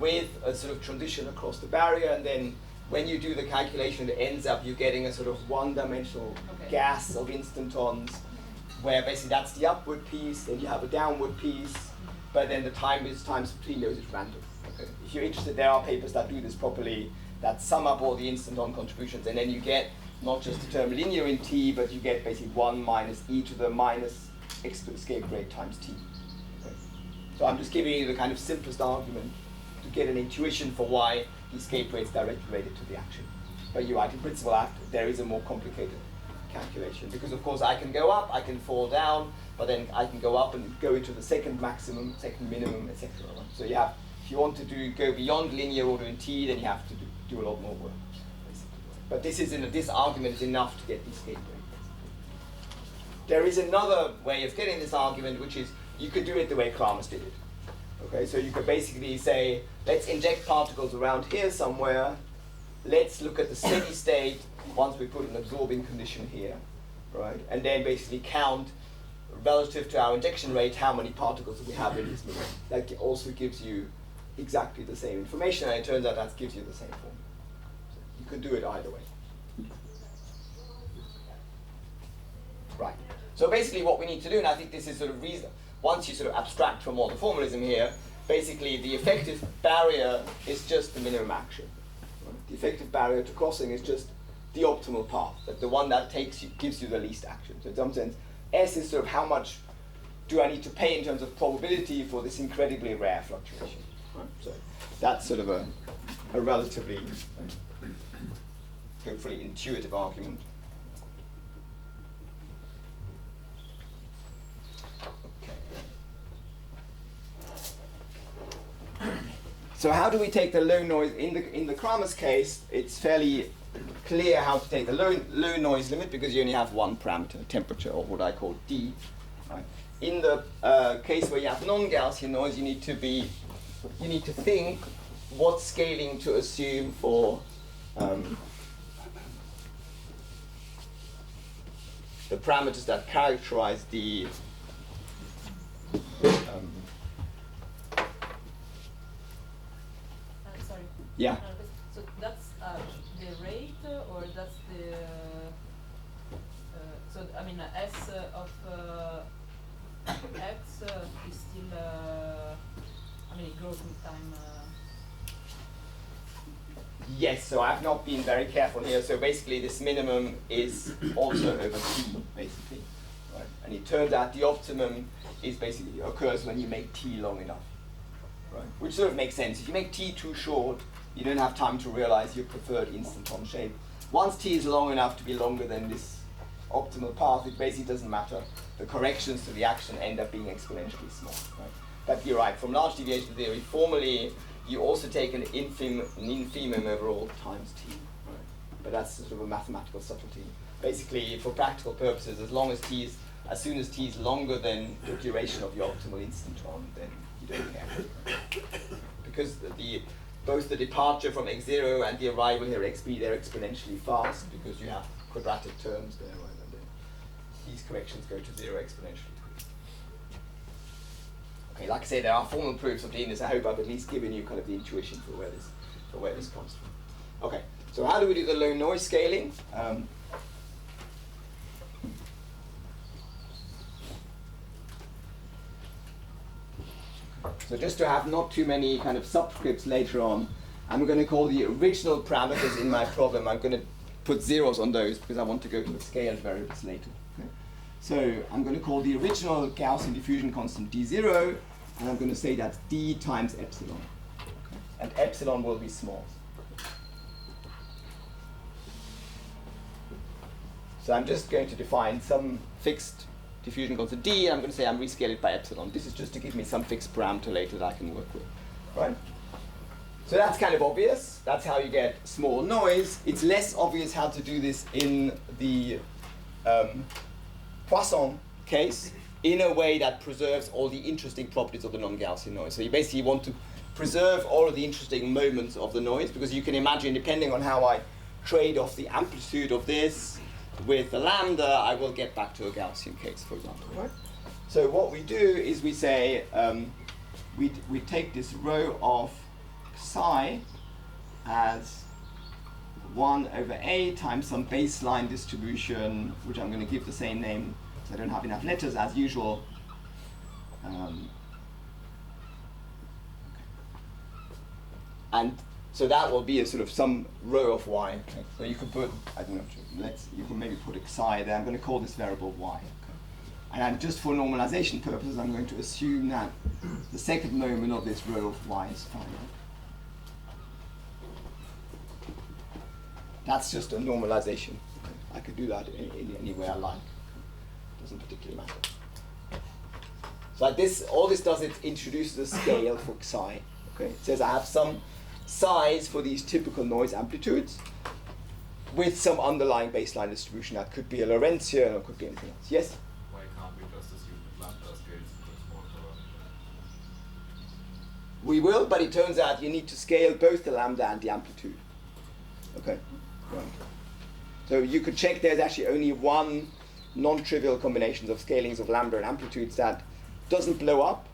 With a sort of transition across the barrier, and then when you do the calculation, it ends up you getting a sort of one-dimensional gas of instantons, where basically that's the upward piece, then you have a downward piece, but then the times between those is random. Okay? If you're interested, there are papers that do this properly, that sum up all the instanton contributions, and then you get not just the term linear in t, but you get basically 1 minus e to the minus escape rate times t. Okay? So I'm just giving you the kind of simplest argument to get an intuition for why the escape rate is directly related to the action. But you're right, in principle, there is a more complicated calculation, because of course I can go up, I can fall down, but then I can go up and go into the second maximum, second minimum, etc. Right? So you have, if you want to go beyond linear order in t, then you have to do a lot more work, basically. But this argument is enough to get the escape rate. There is another way of getting this argument, which is you could do it the way Kramers did it. Okay, so you could basically say, let's inject particles around here somewhere. Let's look at the steady state once we put an absorbing condition here, right? And then basically count relative to our injection rate how many particles we have in this medium. That also gives you exactly the same information, and it turns out that gives you the same form. So you can do it either way. Right. So basically what we need to do, and I think this is sort of reason, once you sort of abstract from all the formalism here, basically the effective barrier is just the minimum action. Right? The effective barrier to crossing is just the optimal path, that the one that gives you the least action. So in some sense, S is sort of how much do I need to pay in terms of probability for this incredibly rare fluctuation. Right? So that's sort of a relatively, hopefully intuitive argument. So how do we take the low noise? In the Kramers case, it's fairly clear how to take the low noise limit, because you only have one parameter, temperature, or what I call D. Right? In the case where you have non-Gaussian noise, you need to think what scaling to assume for the parameters that characterize the sorry. Yeah. So that's the rate, or that's the so I mean S of X is still I mean it grows with time. Yes, so I've not been very careful here. So basically this minimum is also over t, basically. Right? And it turns out the optimum is basically occurs when you make t long enough. Right? Which sort of makes sense. If you make t too short, you don't have time to realize your preferred instanton shape. Once t is long enough to be longer than this optimal path, it basically doesn't matter. The corrections to the action end up being exponentially small. Right? But you're right, from large deviation theory, formally, you also take an infimum over all times t. Right? But that's sort of a mathematical subtlety. Basically, for practical purposes, as soon as t is longer than the duration of your optimal instanton, then you don't care. Because both the departure from x0 and the arrival here at xb, they're exponentially fast because you have quadratic terms there, right? And then these corrections go to 0 exponentially quickly. Okay, like I say, there are formal proofs of this. I hope I've at least given you kind of the intuition for where this comes from. Okay, so how do we do the low noise scaling? So just to have not too many kind of subscripts later on, I'm going to call the original parameters in my problem, I'm going to put zeros on those because I want to go to the scaled variables later. Okay? So I'm going to call the original Gaussian diffusion constant d0, and I'm going to say that's d times epsilon. Okay? And epsilon will be small. So I'm just going to define some fixed diffusion constant d, and I'm going to say I'm rescale it by epsilon. This is just to give me some fixed parameter later that I can work with, right? So that's kind of obvious. That's how you get small noise. It's less obvious how to do this in the Poisson case in a way that preserves all the interesting properties of the non-Gaussian noise. So you basically want to preserve all of the interesting moments of the noise, because you can imagine, depending on how I trade off the amplitude of this with the lambda, I will get back to a Gaussian case, for example. Right? So what we do is we say, we take this rho of psi as 1 over a times some baseline distribution, which I'm going to give the same name, so I don't have enough letters as usual. And so that will be a sort of some rho of y. Okay? So you could put, I don't know, you can maybe put xi there. I'm going to call this variable y. Okay? And I'm, just for normalization purposes, I'm going to assume that the second moment of this rho of y is finite. That's just a normalization. Okay? I could do that in any way I like. Doesn't particularly matter. So like this, all this does is introduces a scale for psi. Okay? It says I have some size for these typical noise amplitudes with some underlying baseline distribution. That could be a Lorentzian or could be anything else. Yes? Why can't we just assume that lambda scales to small parameter? We will, but it turns out you need to scale both the lambda and the amplitude. Okay? Right. So you could check there's actually only one non-trivial combinations of scalings of lambda and amplitudes that doesn't blow up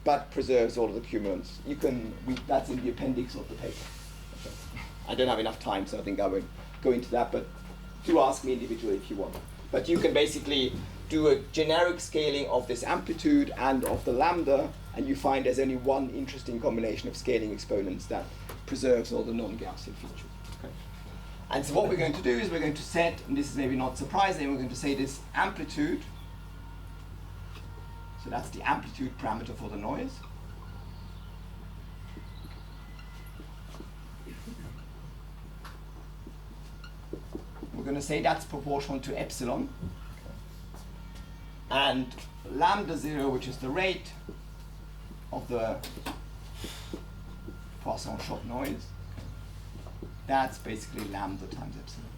but preserves all of the cumulants. You can, that's in the appendix of the paper. Okay. I don't have enough time, so I think I won't go into that, but do ask me individually if you want. But you can basically do a generic scaling of this amplitude and of the lambda, and you find there's only one interesting combination of scaling exponents that preserves all the non-Gaussian features. Okay. And so what we're going to do is we're going to set, and this is maybe not surprising, we're going to say this amplitude. So that's the amplitude parameter for the noise. We're going to say that's proportional to epsilon. And lambda 0, which is the rate of the Poisson shot noise, that's basically lambda times epsilon.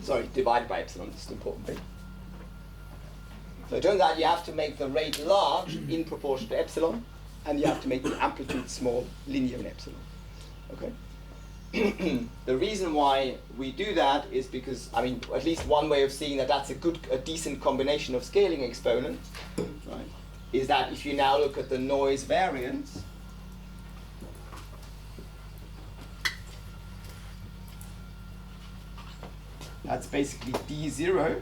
Sorry, divided by epsilon, this is the important thing. So it turns out you have to make the rate large in proportion to epsilon, and you have to make the amplitude small, linear in epsilon. Okay. The reason why we do that is because, I mean, at least one way of seeing that that's a decent combination of scaling exponents, right, is that if you now look at the noise variance, that's basically d0.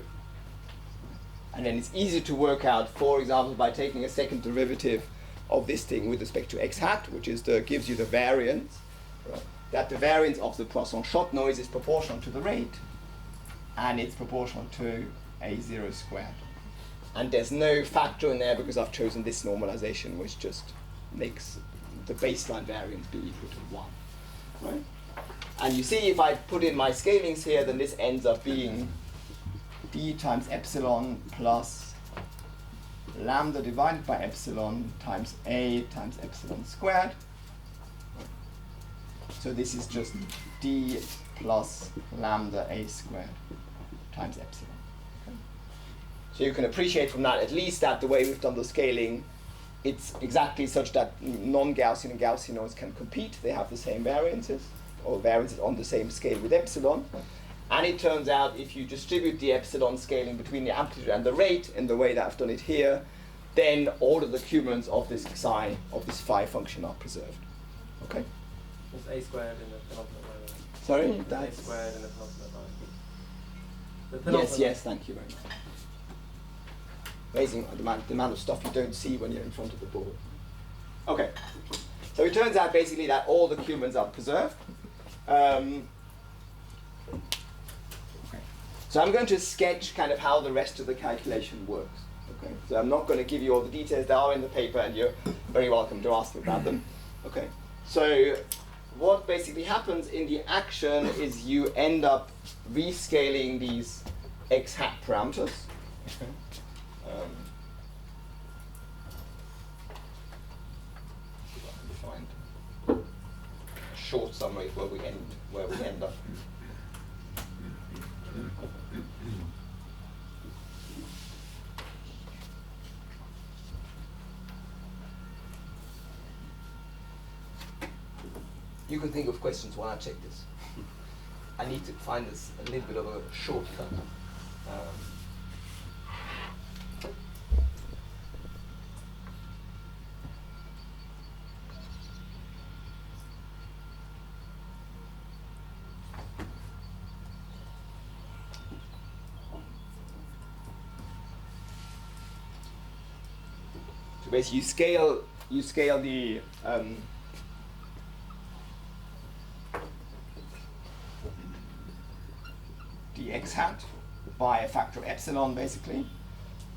And then it's easy to work out, for example, by taking a second derivative of this thing with respect to x hat, which is gives you the variance, right? That the variance of the Poisson shot noise is proportional to the rate, and it's proportional to a0 squared. And there's no factor in there because I've chosen this normalization, which just makes the baseline variance be equal to 1, right? And you see, if I put in my scalings here, then this ends up being d times epsilon plus lambda divided by epsilon times a times epsilon squared. So this is just d plus lambda a squared times epsilon. Okay. So you can appreciate from that, at least that the way we've done the scaling, it's exactly such that non-Gaussian and Gaussian noise can compete. They have the same variances, or variances on the same scale with epsilon. And it turns out if you distribute the epsilon scaling between the amplitude and the rate in the way that I've done it here, then all of the cumulants of this psi, of this phi function are preserved. Okay? It's a squared in the penultimate line. Sorry? That's a squared in the penultimate line. Yes, thank you very much. Amazing the amount of stuff you don't see when you're in front of the board. Okay. So it turns out basically that all the cumulants are preserved. So I'm going to sketch kind of how the rest of the calculation works. Okay. So I'm not going to give you all the details. They are in the paper, and you're very welcome to ask me about them. Okay. So what basically happens in the action is you end up rescaling these x hat parameters. Okay. short sum rate where we end up. You can think of questions while I check this. I need to find this a little bit of a shortcut. So basically, you scale the x hat by a factor of epsilon, basically.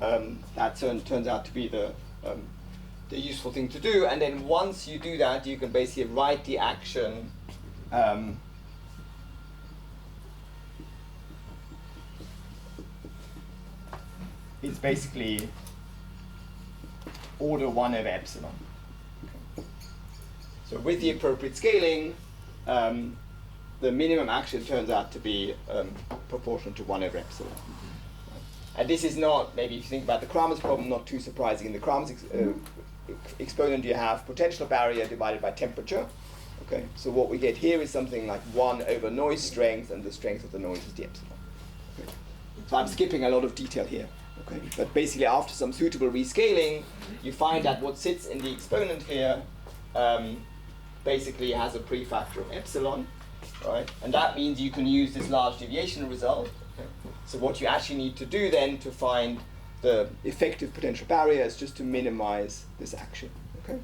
That turns out to be the useful thing to do. And then once you do that, you can basically write the action it's basically order 1 over epsilon. Okay. So with the appropriate scaling, the minimum action turns out to be proportional to 1 over epsilon. And this is not, maybe if you think about the Kramers problem, not too surprising. In the Kramers exponent, you have potential barrier divided by temperature. Okay, so what we get here is something like 1 over noise strength, and the strength of the noise is the epsilon. Okay. So I'm skipping a lot of detail here. Okay, but basically after some suitable rescaling, you find that what sits in the exponent here basically has a prefactor of epsilon. Right? And that means you can use this large deviation result. Okay? So what you actually need to do then to find the effective potential barrier is just to minimize this action. Okay?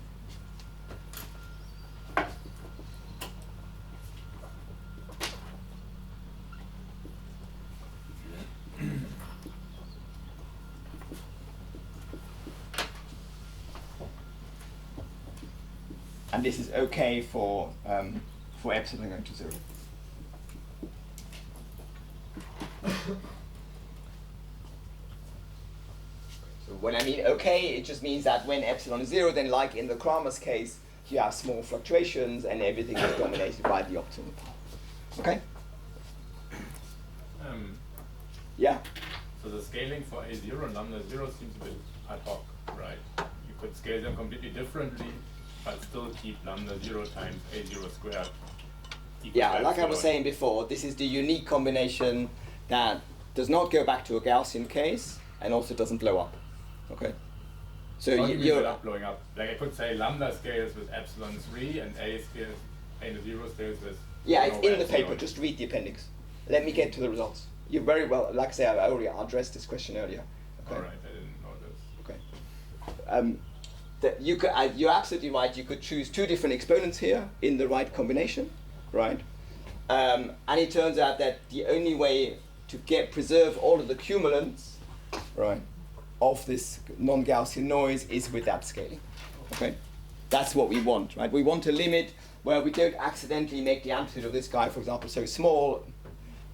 And this is okay for epsilon going to 0. So when I mean okay, it just means that when epsilon is 0, then like in the Kramers case, you have small fluctuations and everything is dominated by the optimal path. Okay? Yeah? So the scaling for A0 and lambda 0 seems a bit ad hoc, right? You could scale them completely differently, but still keep lambda 0 times A0 squared. Yeah, like I was saying before, this is the unique combination that does not go back to a Gaussian case and also doesn't blow up. Okay? So you're not blowing up. Like I could say lambda scales with epsilon 3 and A0 scales with. Yeah, it's in the paper. Just read the appendix. Let me get to the results. You're very well. Like I say, I already addressed this question earlier. Okay. All right, I didn't know this. Okay. You're absolutely right. You could choose 2 different exponents here in the right combination, right? And it turns out that the only way to preserve all of the cumulants, right, of this non-Gaussian noise is with that scaling. Okay, that's what we want, right? We want a limit where we don't accidentally make the amplitude of this guy, for example, so small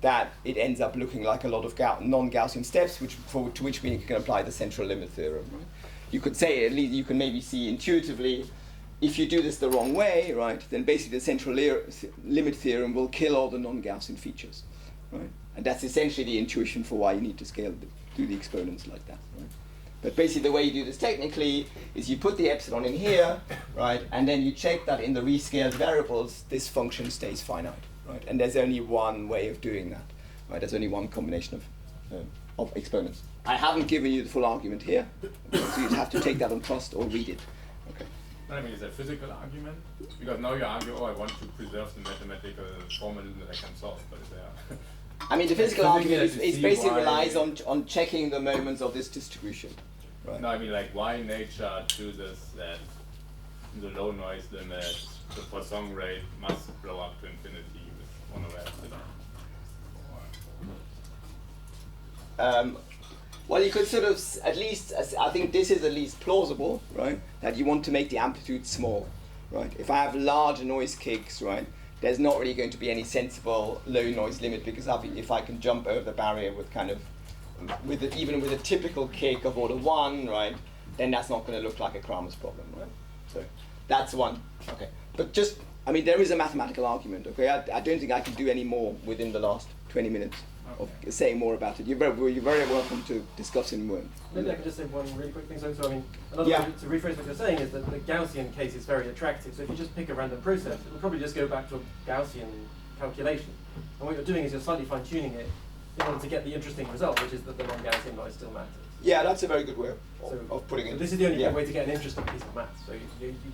that it ends up looking like a lot of non-Gaussian steps, to which we can apply the central limit theorem. Right? You could say, at least you can maybe see intuitively, if you do this the wrong way, right, then basically the central limit theorem will kill all the non-Gaussian features, right? And that's essentially the intuition for why you need to do the exponents like that, right? But basically the way you do this technically is you put the epsilon in here, right, and then you check that in the rescaled variables, this function stays finite, right? And there's only one way of doing that, right? There's only one combination of exponents. I haven't given you the full argument here, so you'd have to take that on trust or read it. Okay. I mean, is that a physical argument? Because now you argue, I want to preserve the mathematical formalism that I can solve, but is there... I mean, the physical argument is basically relies on checking the moments of this distribution. Right? No, I mean, like, why nature chooses that in the low noise limit, the Poisson rate must blow up to infinity with 1 over epsilon. Well, you could sort of, at least, I think this is at least plausible, right? That you want to make the amplitude small, right? If I have large noise kicks, right, there's not really going to be any sensible low noise limit, because if I can jump over the barrier with kind of, even with a typical kick of order 1, right, then that's not going to look like a Kramers problem, right? So that's one. Okay, but just I mean, there is a mathematical argument, okay? I don't think I can do any more within the last 20 minutes of saying more about it. You're very welcome to discuss in more. Maybe I could just say one really quick thing. So I mean, another way to rephrase what you're saying is that the Gaussian case is very attractive. So if you just pick a random process, it will probably just go back to a Gaussian calculation. And what you're doing is you're slightly fine-tuning it in order to get the interesting result, which is that the non-Gaussian noise still matters. Yeah, that's a very good way of putting it. So this is the only way to get an interesting piece of math. So in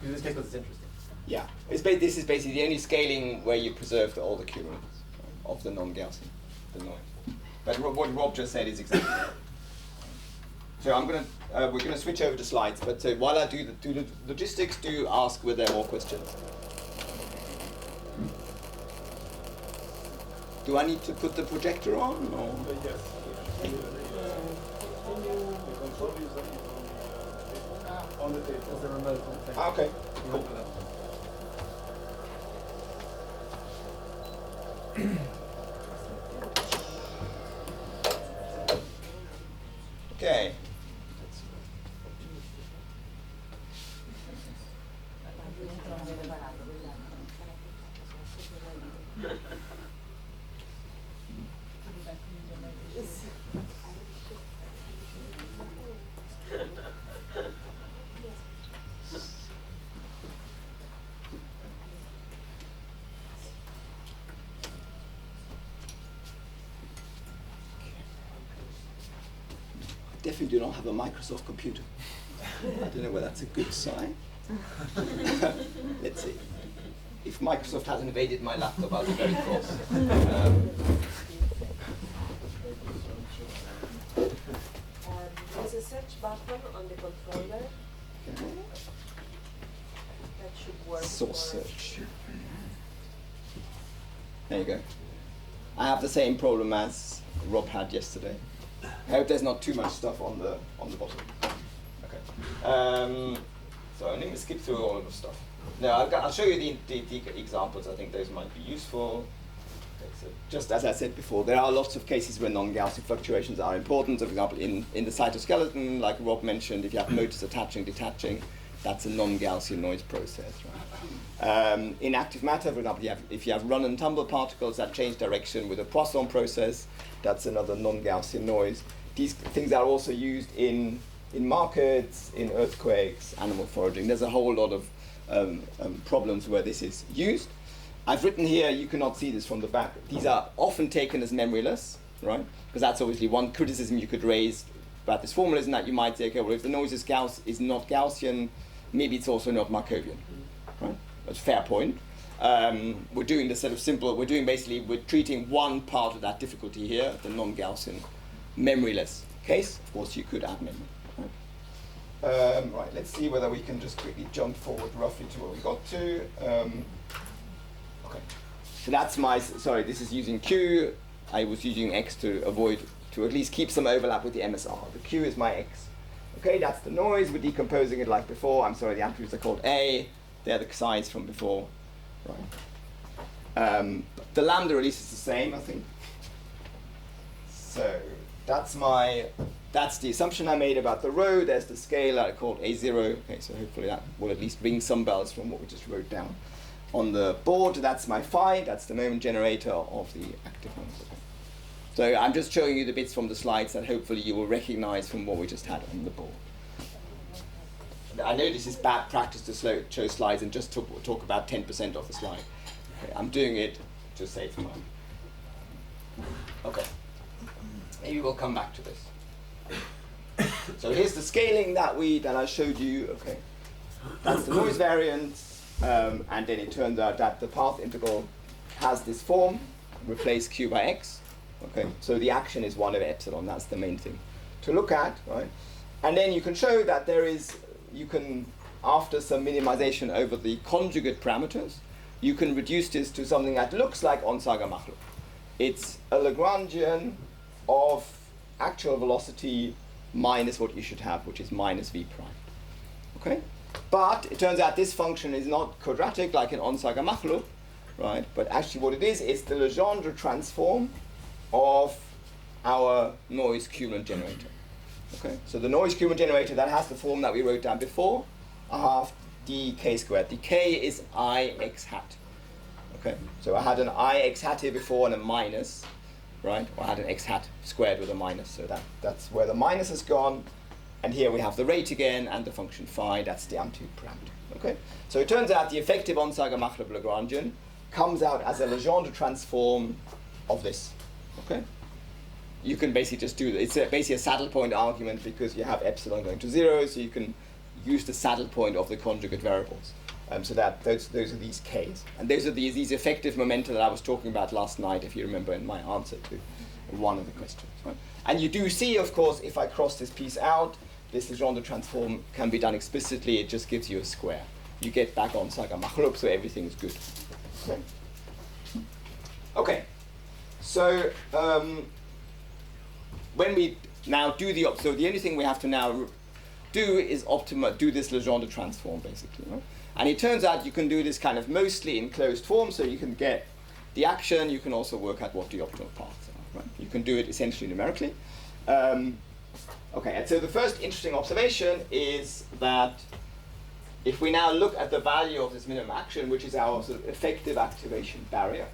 this case, because it's interesting. Yeah, this is basically the only scaling where you preserve all the cumulants of the non-Gaussian, the noise. But what Rob just said is exactly right. So we're gonna switch over to slides. But while I do the logistics, do ask were there more questions. Do I need to put the projector on? Or? Yes. On the table. There's a remote on the table. Okay, cool. Okay. Definitely do not have a Microsoft computer. I don't know whether that's a good sign. Let's see. If Microsoft has invaded my laptop, I'll be very cross. There's a search button on the controller. That should work. Source search. There you go. I have the same problem as Rob had yesterday. I hope there's not too much stuff on the bottom. Okay. So I'm going to skip through all of the stuff. Now I'll show you the examples. I think those might be useful. Okay, so just as I said before, there are lots of cases where non-Gaussian fluctuations are important. So for example, in the cytoskeleton, like Rob mentioned, if you have motors attaching, detaching, that's a non-Gaussian noise process, right? In active matter, for example, if you have run and tumble particles that change direction with a Poisson process, that's another non-Gaussian noise. These things are also used in markets, in earthquakes, animal foraging. There's a whole lot of problems where this is used. I've written here, you cannot see this from the back, these are often taken as memoryless, right? Because that's obviously one criticism you could raise about this formalism, that you might say, okay, well, if the noise is not Gaussian, maybe it's also not Markovian, right? That's a fair point. We're doing this sort of simple, we're treating one part of that difficulty here, the non-Gaussian memoryless case. Of course, you could add memory. Right? Right, let's see whether we can just quickly jump forward roughly to where we got to. Okay, so that's this is using Q. I was using X to at least keep some overlap with the MSR. The Q is my X. Okay, that's the noise. We're decomposing it like before. I'm sorry, the amplitudes are called A. They're the size from before. Right. The lambda release is the same, I think. So that's the assumption I made about the rho. There's the scale I called A0. Okay, so hopefully that will at least ring some bells from what we just wrote down on the board. That's my phi. That's the moment generator of the active moment. Okay. So I'm just showing you the bits from the slides that hopefully you will recognize from what we just had on the board. I know this is bad practice to show slides and just talk about 10% of the slide. Okay, I'm doing it to save time. Okay. Maybe we'll come back to this. So here's the scaling that I showed you. Okay, that's the noise variance, and then it turns out that the path integral has this form: replace Q by X. Okay, so the action is 1 over epsilon. That's the main thing to look at, right? And then you can show that after some minimization over the conjugate parameters, you can reduce this to something that looks like Onsager-Machluf. It's a Lagrangian of actual velocity minus what you should have, which is minus v prime. Okay? But it turns out this function is not quadratic like an Onsager-Machluf, right? But actually what it is the Legendre transform of our noise cumulant generator. Okay? So the noise cumulant generator, that has the form that we wrote down before, a half d k squared. The k is I x hat. Okay, so I had an I x hat here before and a minus, right? Or I had an x hat squared with a minus, so that's where the minus has gone. And here we have the rate again and the function phi, that's the amplitude parameter. Okay, so it turns out the effective Onsager-Machtub Lagrangian comes out as a Legendre transform of this. Okay, you can basically just do that. It's basically a saddle point argument because you have epsilon going to 0, so you can use the saddle point of the conjugate variables. So that those are these k's, and those are these effective momenta that I was talking about last night, if you remember in my answer to one of the questions. Right? And you do see, of course, if I cross this piece out, this Legendre transform can be done explicitly. It just gives you a square. You get back on Onsager-Machtub, so everything is good. Okay. Okay. So when we now do the so the only thing we have to now do is do this Legendre transform basically. Right? And it turns out you can do this kind of mostly in closed form, so you can get the action. You can also work out what the optimal paths are. Right? You can do it essentially numerically. Okay, and so the first interesting observation is that if we now look at the value of this minimum action, which is our sort of effective activation barrier,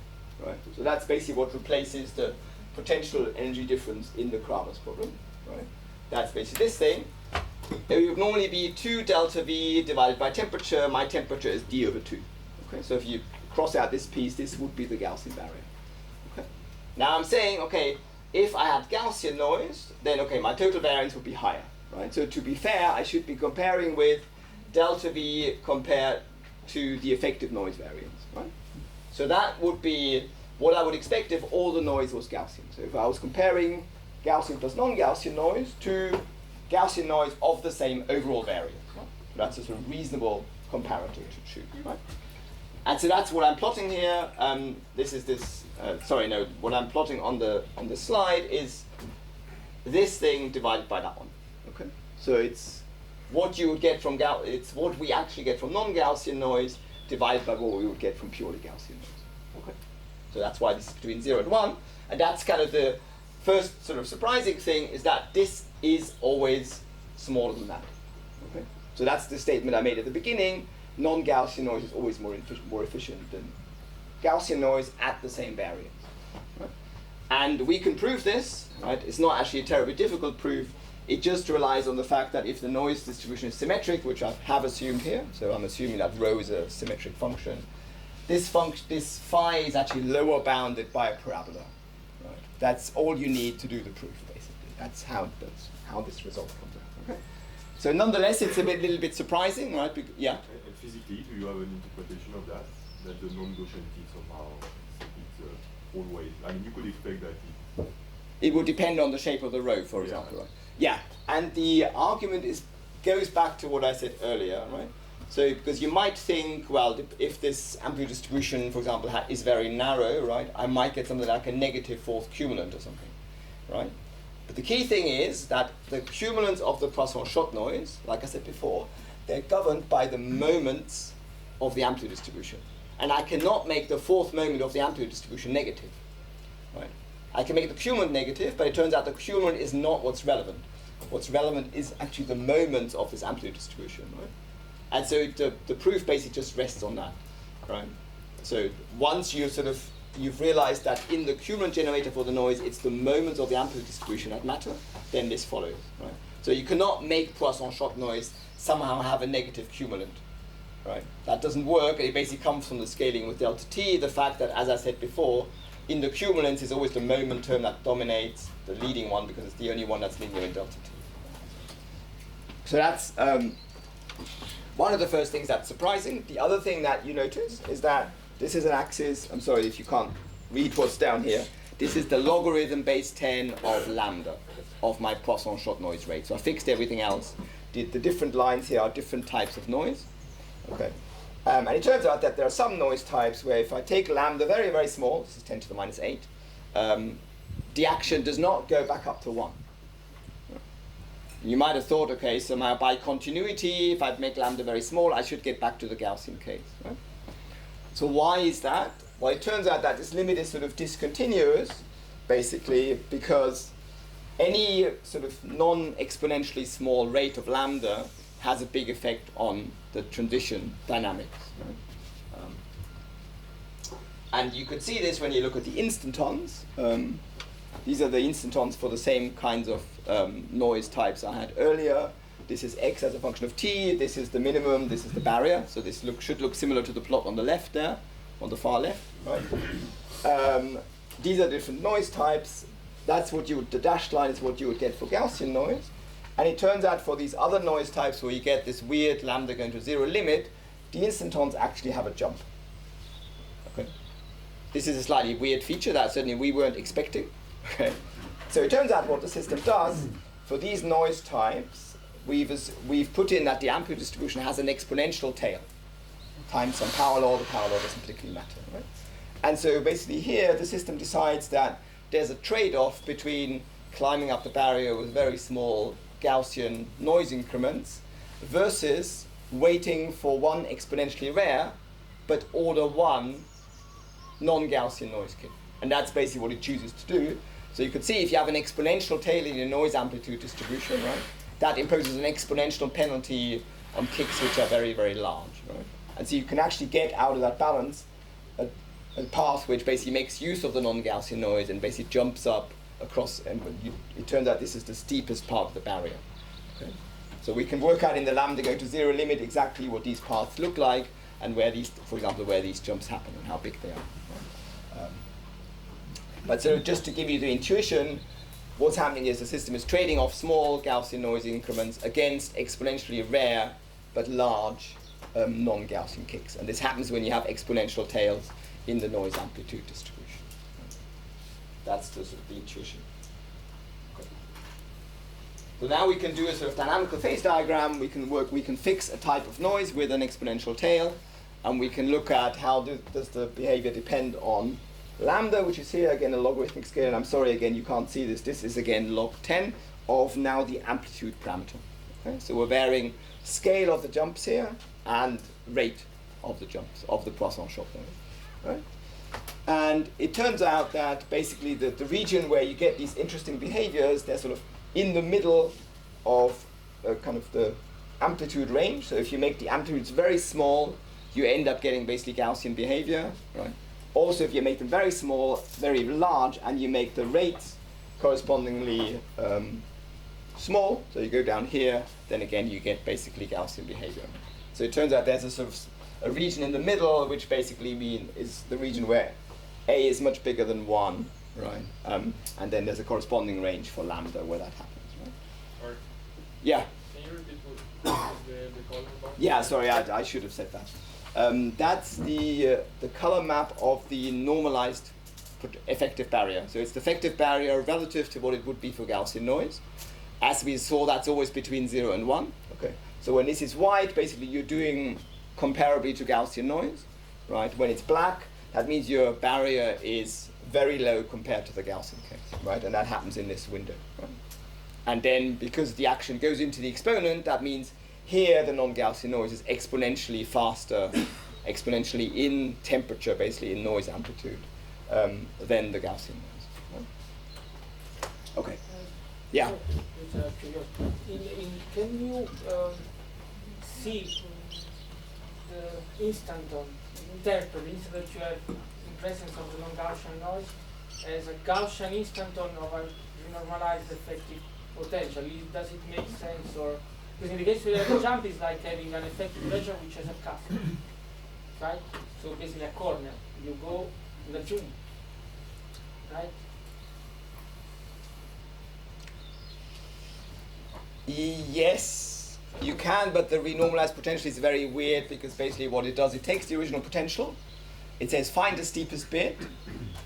right? So that's basically what replaces the potential energy difference in the Kramers problem, right? That's basically this thing. It would normally be 2 delta V divided by temperature. My temperature is D over 2. Okay, so if you cross out this piece, this would be the Gaussian barrier. Okay. Now I'm saying, okay, if I had Gaussian noise, then okay, my total variance would be higher, right? So to be fair, I should be comparing with delta V compared to the effective noise variance, right? So that would be what I would expect if all the noise was Gaussian. So if I was comparing Gaussian plus non-Gaussian noise to Gaussian noise of the same overall variance, right? That's a sort of reasonable comparator to choose, right? And so that's what I'm plotting here. What I'm plotting on the slide is this thing divided by that one. Okay, so it's what you would get from it's what we actually get from non-Gaussian noise divided by what we would get from purely Gaussian noise. Okay, so that's why this is between 0 and 1, and that's kind of the first sort of surprising thing is that this is always smaller than that. Okay, so that's the statement I made at the beginning. Non-Gaussian noise is always more efficient than Gaussian noise at the same variance. Right? And we can prove this, right? It's not actually a terribly difficult proof. It just relies on the fact that if the noise distribution is symmetric, which I have assumed here, so I'm assuming that rho is a symmetric function, this phi is actually lower bounded by a parabola. Right? That's all you need to do the proof, basically. That's how this result comes out. Okay? So nonetheless, it's a little bit surprising, right? Yeah. And physically, do you have an interpretation of that? That the non-Gaussian t somehow it's always. I mean, you could expect that. It would depend on the shape of the rho, for example, right? Yeah. And the argument goes back to what I said earlier, right? So because you might think, well, if this amplitude distribution, for example, is very narrow, right? I might get something like a negative fourth cumulant or something, right? But the key thing is that the cumulants of the Poisson-Schott noise, like I said before, they're governed by the moments of the amplitude distribution. And I cannot make the fourth moment of the amplitude distribution negative, right? I can make the cumulant negative, but it turns out the cumulant is not what's relevant. What's relevant is actually the moments of this amplitude distribution, right? And so the proof basically just rests on that, right? So once you've realized that in the cumulant generator for the noise, it's the moments of the amplitude distribution that matter, then this follows, right? So you cannot make Poisson-Schott noise somehow have a negative cumulant, right? That doesn't work. It basically comes from the scaling with delta t, the fact that, as I said before, in the cumulants is always the moment term that dominates the leading one because it's the only one that's linear in delta t. So that's one of the first things that's surprising. The other thing that you notice is that this is an axis. I'm sorry if you can't read what's down here. This is the logarithm base 10 of lambda of my Poisson-Schott noise rate. So I fixed everything else. The different lines here are different types of noise. Okay. And it turns out that there are some noise types where if I take lambda very, very small, this is 10 to the minus 8, the action does not go back up to 1. You might have thought, okay, so by continuity, if I make lambda very small, I should get back to the Gaussian case. Right? So why is that? Well, it turns out that this limit is sort of discontinuous, basically, because any sort of non-exponentially small rate of lambda has a big effect on the transition dynamics. Right? And you could see this when you look at the instantons. These are the instantons for the same kinds of noise types I had earlier. This is x as a function of t, this is the minimum, this is the barrier. So this should look similar to the plot on the left there, on the far left, right? These are different noise types. That's what the dashed line is what you would get for Gaussian noise. And it turns out for these other noise types where you get this weird lambda going to zero limit, the instantons actually have a jump. Okay. This is a slightly weird feature that certainly we weren't expecting. Okay. So it turns out what the system does for these noise types, we've put in that the amplitude distribution has an exponential tail times some power law. The power law doesn't particularly matter, right? And so basically here the system decides that there's a trade-off between climbing up the barrier with very small Gaussian noise increments versus waiting for one exponentially rare but order 1 non-Gaussian noise kick. And that's basically what it chooses to do. So you could see if you have an exponential tail in your noise amplitude distribution, right, that imposes an exponential penalty on kicks which are very, very large, right? And so you can actually get out of that balance a path which basically makes use of the non-Gaussian noise and basically jumps up across, and it turns out this is the steepest part of the barrier. Okay? So we can work out in the lambda going to zero limit exactly what these paths look like and where these, for example, where these jumps happen and how big they are. But so just to give you the intuition, what's happening is the system is trading off small Gaussian noise increments against exponentially rare but large non-Gaussian kicks. And this happens when you have exponential tails in the noise amplitude distribution. That's the sort of the intuition. Okay. So now we can do a sort of dynamical phase diagram. We can fix a type of noise with an exponential tail, and we can look at how does the behavior depend on lambda, which is here again a logarithmic scale. And I'm sorry again you can't see this. This is again log 10 of now the amplitude parameter. Okay? So we're varying scale of the jumps here and rate of the jumps of the Poisson shock noise. Right? And it turns out that basically the region where you get these interesting behaviors, they're sort of in the middle of kind of the amplitude range. So if you make the amplitudes very small, you end up getting basically Gaussian behavior. Right? Also, if you make them very small, very large, and you make the rates correspondingly small, so you go down here, then again you get basically Gaussian behavior. So it turns out there's a sort of a region in the middle, which basically is the region where A is much bigger than 1, right? And then there's a corresponding range for lambda where that happens, right? Or yeah? Can you repeat what the color bar? Yeah, sorry, I should have said that. That's the color map of the normalized effective barrier. So it's the effective barrier relative to what it would be for Gaussian noise. As we saw, that's always between 0 and 1. Okay. So when this is white, basically you're doing comparably to Gaussian noise, right? When it's black, that means your barrier is very low compared to the Gaussian case, right? And that happens in this window, right? And then because the action goes into the exponent, that means here the non-Gaussian noise is exponentially faster, exponentially in temperature, basically in noise amplitude, than the Gaussian noise. Right? Okay. Yeah. Can you see the instanton, interpret the instant that you have in presence of the non-Gaussian noise as a Gaussian instanton of a renormalized effective potential? Does it make sense? Or because in the case where the jump is like having an effective pressure which has a cut, right? So basically a corner, you go in the zoom, right? Yes, you can, but the renormalized potential is very weird because basically what it does, it takes the original potential, it says find the steepest bit,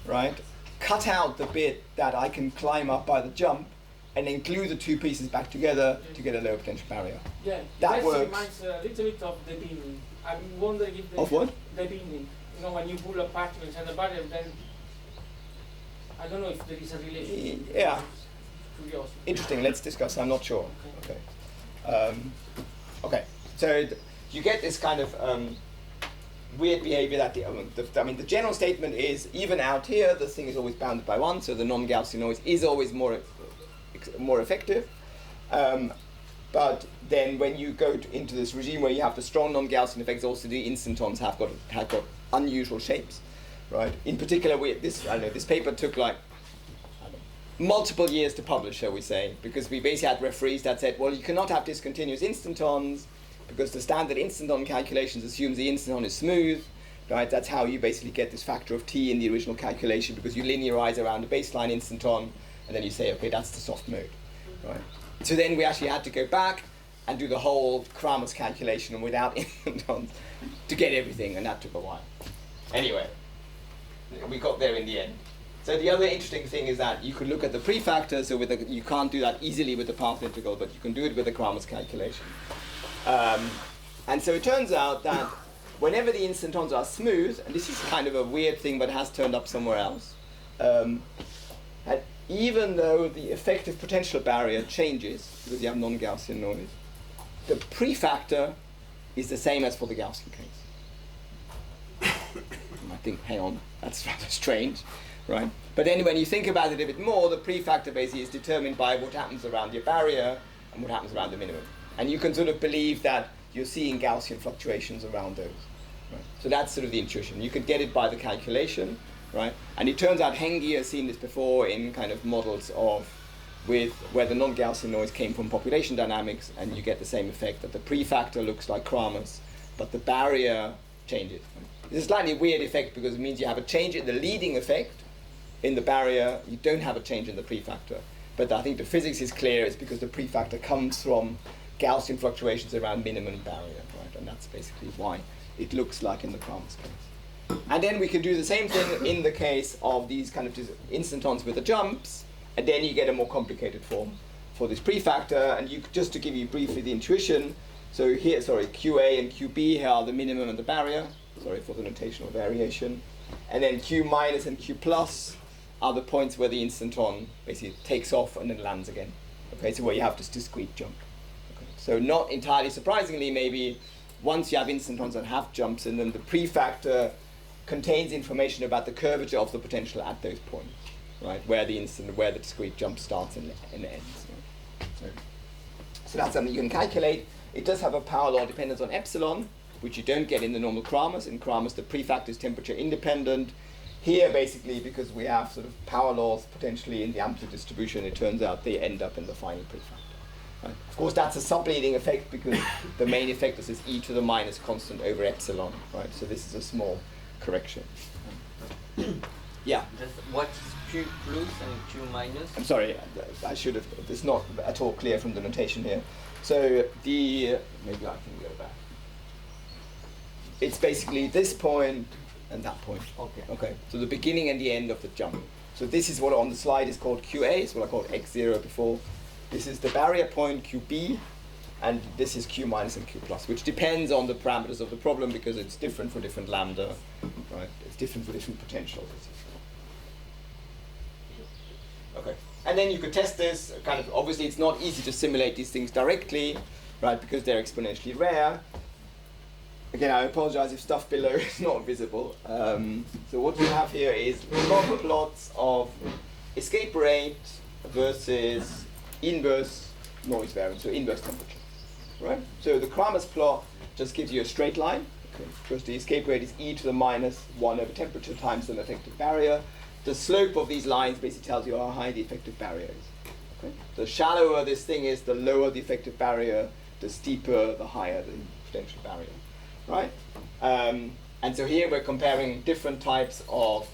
right? Cut out the bit that I can climb up by the jump and then glue the two pieces back together to get a low potential barrier. Yeah, that works. Reminds a little bit of the binning. I'm wondering if of what? The binning. You know, when you pull apart and the barrier, then I don't know if there is a relationship. Yeah. Curiosity. Interesting. Let's discuss. I'm not sure. Okay. Okay. So you get this kind of weird behavior that the general statement is even out here the thing is always bounded by 1, so the non-Gaussian noise is always more effective. But then when you go into this regime where you have the strong non-Gaussian effects, also the instantons have got unusual shapes. right? In particular, this paper took like multiple years to publish, shall we say, because we basically had referees that said, well, you cannot have discontinuous instantons because the standard instanton calculations assumes the instanton is smooth, right? That's how you basically get this factor of t in the original calculation, because you linearize around the baseline instanton and then you say, okay, that's the soft mode, right? So then we actually had to go back and do the whole Kramers calculation without instantons to get everything, and that took a while. Anyway, we got there in the end. So the other interesting thing is that you could look at the prefactor, so you can't do that easily with the path integral, but you can do it with the Kramers calculation. And so it turns out that whenever the instantons are smooth, and this is kind of a weird thing but has turned up somewhere else, and even though the effective potential barrier changes, because you have non-Gaussian noise, the prefactor is the same as for the Gaussian case. I think, hang on, that's rather strange, right? But then when you think about it a bit more, the prefactor basically is determined by what happens around your barrier and what happens around the minimum. And you can sort of believe that you're seeing Gaussian fluctuations around those. Right? So that's sort of the intuition. You could get it by the calculation, right? And it turns out Hengi has seen this before in kind of models where the non-Gaussian noise came from population dynamics, and you get the same effect that the prefactor looks like Kramers, but the barrier changes. It's a slightly weird effect because it means you have a change in the leading effect in the barrier, you don't have a change in the prefactor. But I think the physics is clear, it's because the prefactor comes from Gaussian fluctuations around minimum barrier, right? And that's basically why it looks like in the Kramers case. And then we can do the same thing in the case of these kind of instantons with the jumps, and then you get a more complicated form for this prefactor. And just to give you briefly the intuition, so here, QA and QB here are the minimum and the barrier, sorry for the notational variation. And then Q minus and Q plus are the points where the instanton basically takes off and then lands again. Okay, so where you have this discrete jump. Okay. So not entirely surprisingly, maybe once you have instantons that have jumps in them, the prefactor contains information about the curvature of the potential at those points, right? Where the discrete jump starts and ends. Right? So that's something you can calculate. It does have a power law dependence on epsilon, which you don't get in the normal Kramers. In Kramers, the prefactor is temperature independent. Here, basically, because we have sort of power laws potentially in the amplitude distribution, it turns out they end up in the final prefactor. Right? Of course, that's a subleading effect because the main effect is this e to the minus constant over epsilon, right? So this is a small correction. Yeah? Just what is Q plus and Q minus? I'm sorry, I should have, it's not at all clear from the notation here. So maybe I can go back. It's basically this point and that point. Okay. So the beginning and the end of the jump. So this is what on the slide is called QA, it's what I called X0 before. This is the barrier point QB, and this is Q minus and Q plus, which depends on the parameters of the problem because it's different for different lambda, right? It's different for different potentials. Okay. And then you could test this, kind of, obviously it's not easy to simulate these things directly, right, because they're exponentially rare. Again, I apologize if stuff below is not visible. So what we have here is log plots of escape rate versus inverse noise variance, so inverse temperature, right? So the Kramers plot just gives you a straight line, okay, because the escape rate is e to the minus 1 over temperature times the effective barrier. The slope of these lines basically tells you how high the effective barrier is. Okay? The shallower this thing is, the lower the effective barrier, the steeper, the higher the potential barrier. Right? And so here we're comparing different types of,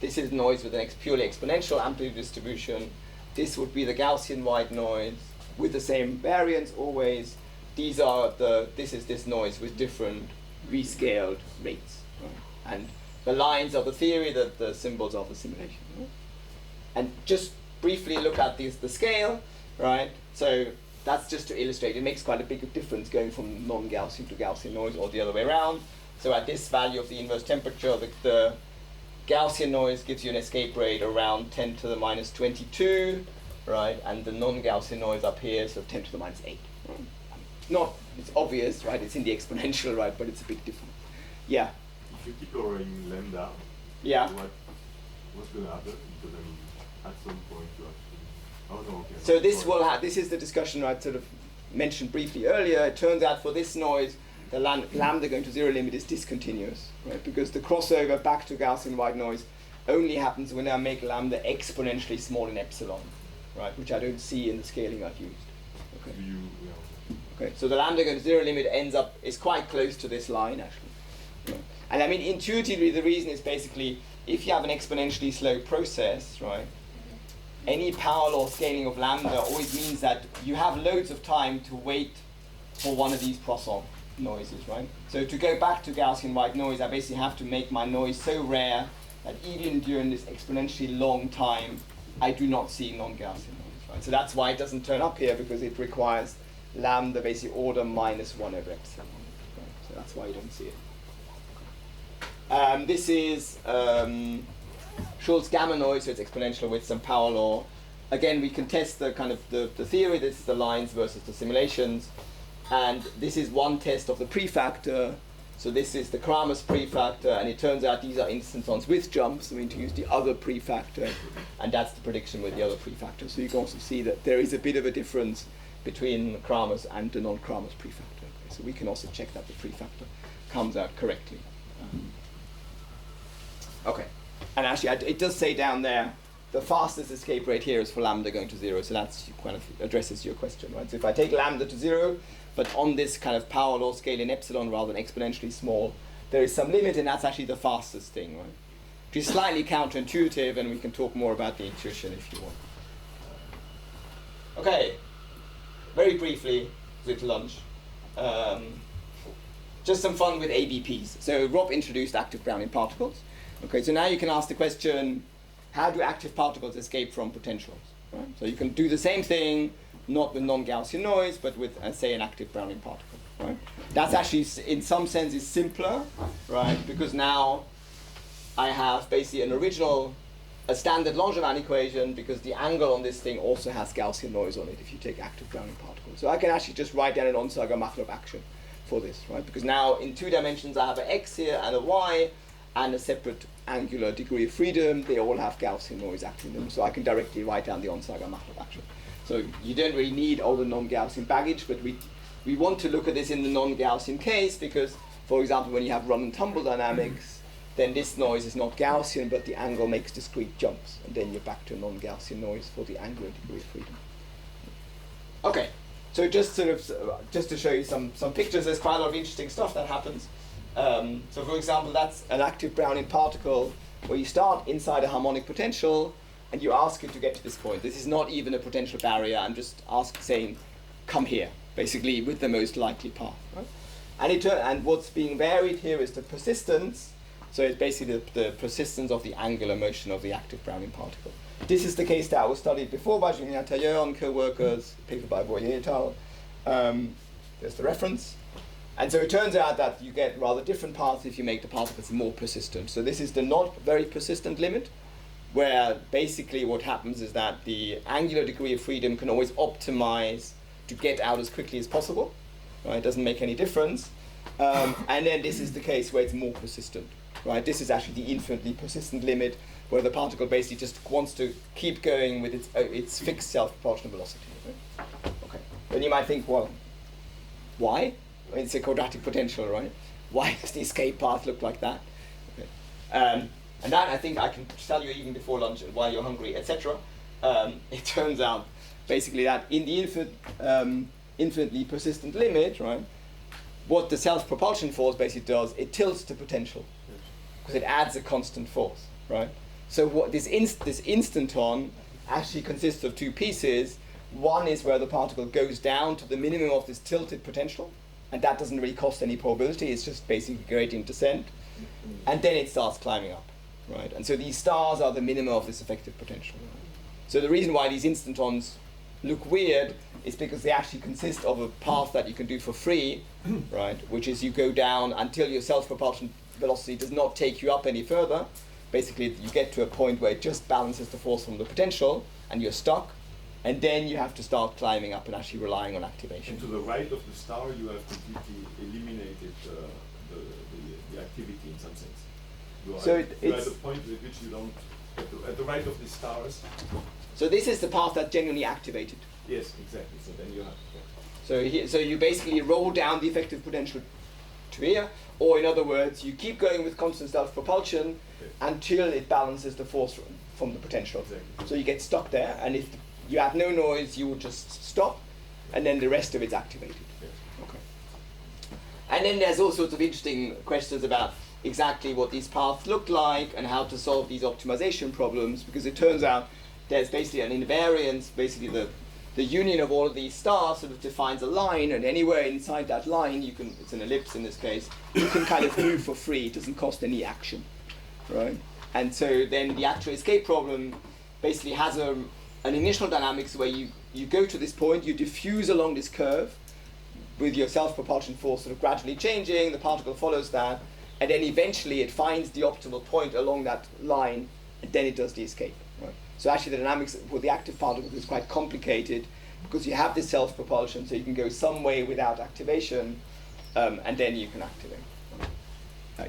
this is noise with an purely exponential amplitude distribution. This would be the Gaussian white noise with the same variance always. This is this noise with different rescaled rates. Right? And the lines are the theory, the symbols are the simulation. Right? And just briefly look at the scale, right? So that's just to illustrate. It makes quite a big difference going from non-Gaussian to Gaussian noise or the other way around. So at this value of the inverse temperature, the Gaussian noise gives you an escape rate around 10 to the minus 22, right? And the non-Gaussian noise up here is sort of 10 to the minus 8. Right? It's obvious, right? It's in the exponential, right? But it's a big difference. Yeah? If you keep lowering lambda, yeah. What's going to happen? Because I mean, at some point you actually. Oh no, okay. So this is the discussion I sort of mentioned briefly earlier. It turns out for this noise, the lambda going to zero limit is discontinuous, right? Because the crossover back to Gaussian white noise only happens when I make lambda exponentially small in epsilon, right? Which I don't see in the scaling I've used. Okay. Okay. So the lambda going to zero limit is quite close to this line actually. Right? And I mean intuitively the reason is basically if you have an exponentially slow process, right? Any power law scaling of lambda always means that you have loads of time to wait for one of these Poisson noises, right? So to go back to Gaussian white noise, I basically have to make my noise so rare that even during this exponentially long time, I do not see non-Gaussian noise, right? So that's why it doesn't turn up here, because it requires lambda basically order minus 1 over epsilon, right? So that's why you don't see it. This is Schulz gamma noise, so it's exponential with some power law. Again, we can test the kind of the theory. This is the lines versus the simulations. And this is one test of the prefactor. So this is the Kramers prefactor, and it turns out these are instantons with jumps. We need to use the other prefactor, and that's the prediction with the other prefactor. So you can also see that there is a bit of a difference between Kramers and the non-Kramers prefactor. Okay, so we can also check that the prefactor comes out correctly. Okay, and actually it does say down there, the fastest escape rate here is for lambda going to 0, so that's kind of addresses your question, right? So if I take lambda to 0, but on this kind of power law scale in epsilon rather than exponentially small, there is some limit, and that's actually the fastest thing, right? Which is slightly counterintuitive, and we can talk more about the intuition if you want. Okay, very briefly, with lunch. Just some fun with ABPs. So Rob introduced active Brownian particles. Okay, so now you can ask the question, how do active particles escape from potentials? Right? So you can do the same thing, not with non-Gaussian noise, but with, say, an active Brownian particle. Right? That's actually, in some sense, is simpler, right? Because now I have basically a standard Langevin equation, because the angle on this thing also has Gaussian noise on it if you take active Brownian particles. So I can actually just write down an Onsager-Machtlob action for this, right? Because now in 2 dimensions I have an x here and a y, and a separate angular degree of freedom. They all have Gaussian noise acting them, so I can directly write down the Onsager-Machtlob action. So you don't really need all the non-Gaussian baggage, but we want to look at this in the non-Gaussian case, because, for example, when you have run and tumble dynamics, then this noise is not Gaussian, but the angle makes discrete jumps, and then you're back to non-Gaussian noise for the angular degree of freedom. Okay, so just to show you some pictures, there's quite a lot of interesting stuff that happens. So for example, that's an active Brownian particle where you start inside a harmonic potential and you ask it to get to this point. This is not even a potential barrier. I'm just saying, come here, basically with the most likely path. Right? And what's being varied here is the persistence. So it's basically the persistence of the angular motion of the active Brownian particle. This is the case that was studied before by Julien Tailleur and co-workers, paper by Boyer et al. There's the reference. And so it turns out that you get rather different paths if you make the particles more persistent. So this is the not very persistent limit, where basically what happens is that the angular degree of freedom can always optimize to get out as quickly as possible. Right? It doesn't make any difference. And then this is the case where it's more persistent. Right? This is actually the infinitely persistent limit, where the particle basically just wants to keep going with its fixed self-proportional velocity. Right? Okay. Then you might think, well, why? It's a quadratic potential, right? Why does the escape path look like that? Okay. And that I think I can tell you even before lunch and while you're hungry, etc. It turns out basically that in the infinitely persistent limit, right, what the self-propulsion force basically does, it tilts the potential because it adds a constant force, right? So what this instanton actually consists of 2 pieces. One is where the particle goes down to the minimum of this tilted potential, and that doesn't really cost any probability, it's just basically gradient descent. And then it starts climbing up, right? And so these stars are the minimum of this effective potential. So the reason why these instantons look weird is because they actually consist of a path that you can do for free, right? Which is you go down until your self-propulsion velocity does not take you up any further. Basically, you get to a point where it just balances the force from the potential, and you're stuck. And then you have to start climbing up and actually relying on activation. And to the right of the star, you have completely eliminated the activity in some sense. You are at the point at which you don't, at the right of the stars. So this is the path that's genuinely activated. Yes, exactly. So then you have. So you basically roll down the effective potential to here, or in other words, you keep going with constant self-propulsion until it balances the force from the potential. So you get stuck there, and if you have no noise, you will just stop, and then the rest of it's activated. Okay. And then there's all sorts of interesting questions about exactly what these paths look like and how to solve these optimization problems, because it turns out there's basically an invariance, basically the union of all of these stars sort of defines a line, and anywhere inside that line, you can, it's an ellipse in this case, you can kind of move for free, it doesn't cost any action, right? And so then the actual escape problem basically has an initial dynamics where you go to this point, you diffuse along this curve with your self-propulsion force sort of gradually changing, the particle follows that, and then eventually it finds the optimal point along that line, and then it does the escape. Right? So actually the dynamics for the active particle is quite complicated because you have this self-propulsion, so you can go some way without activation, and then you can activate.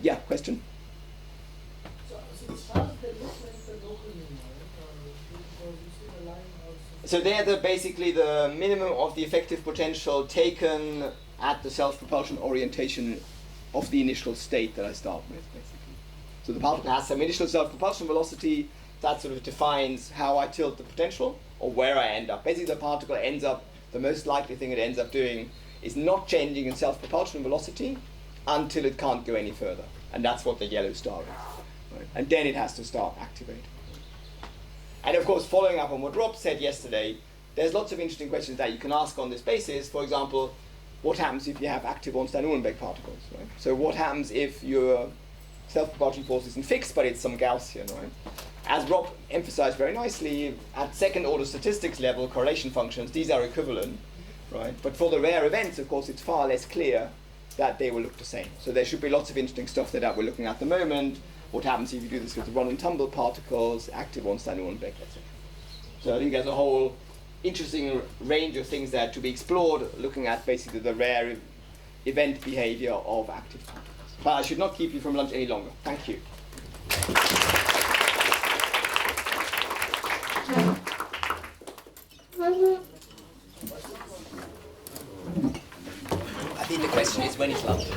Yeah, question? So they're basically the minimum of the effective potential taken at the self-propulsion orientation of the initial state that I start with, basically. So the particle has some initial self-propulsion velocity that sort of defines how I tilt the potential or where I end up. Basically the particle ends up, the most likely thing it ends up doing is not changing in self-propulsion velocity until it can't go any further. And that's what the yellow star is. Right? And then it has to start activating. And of course, following up on what Rob said yesterday, there's lots of interesting questions that you can ask on this basis. For example, what happens if you have active Ornstein-Uhlenbeck particles, right? So what happens if your self-propulsion force isn't fixed, but it's some Gaussian, right? As Rob emphasized very nicely, at second-order statistics level, correlation functions, these are equivalent, right? But for the rare events, of course, it's far less clear that they will look the same. So there should be lots of interesting stuff that we're looking at the moment. What happens if you do this with the run and tumble particles, active Ornstein-Uhlenbeck, etc. So I think there's a whole interesting range of things there to be explored, looking at basically the rare event behavior of active particles. But I should not keep you from lunch any longer. Thank you. I think the question is, when is lunch?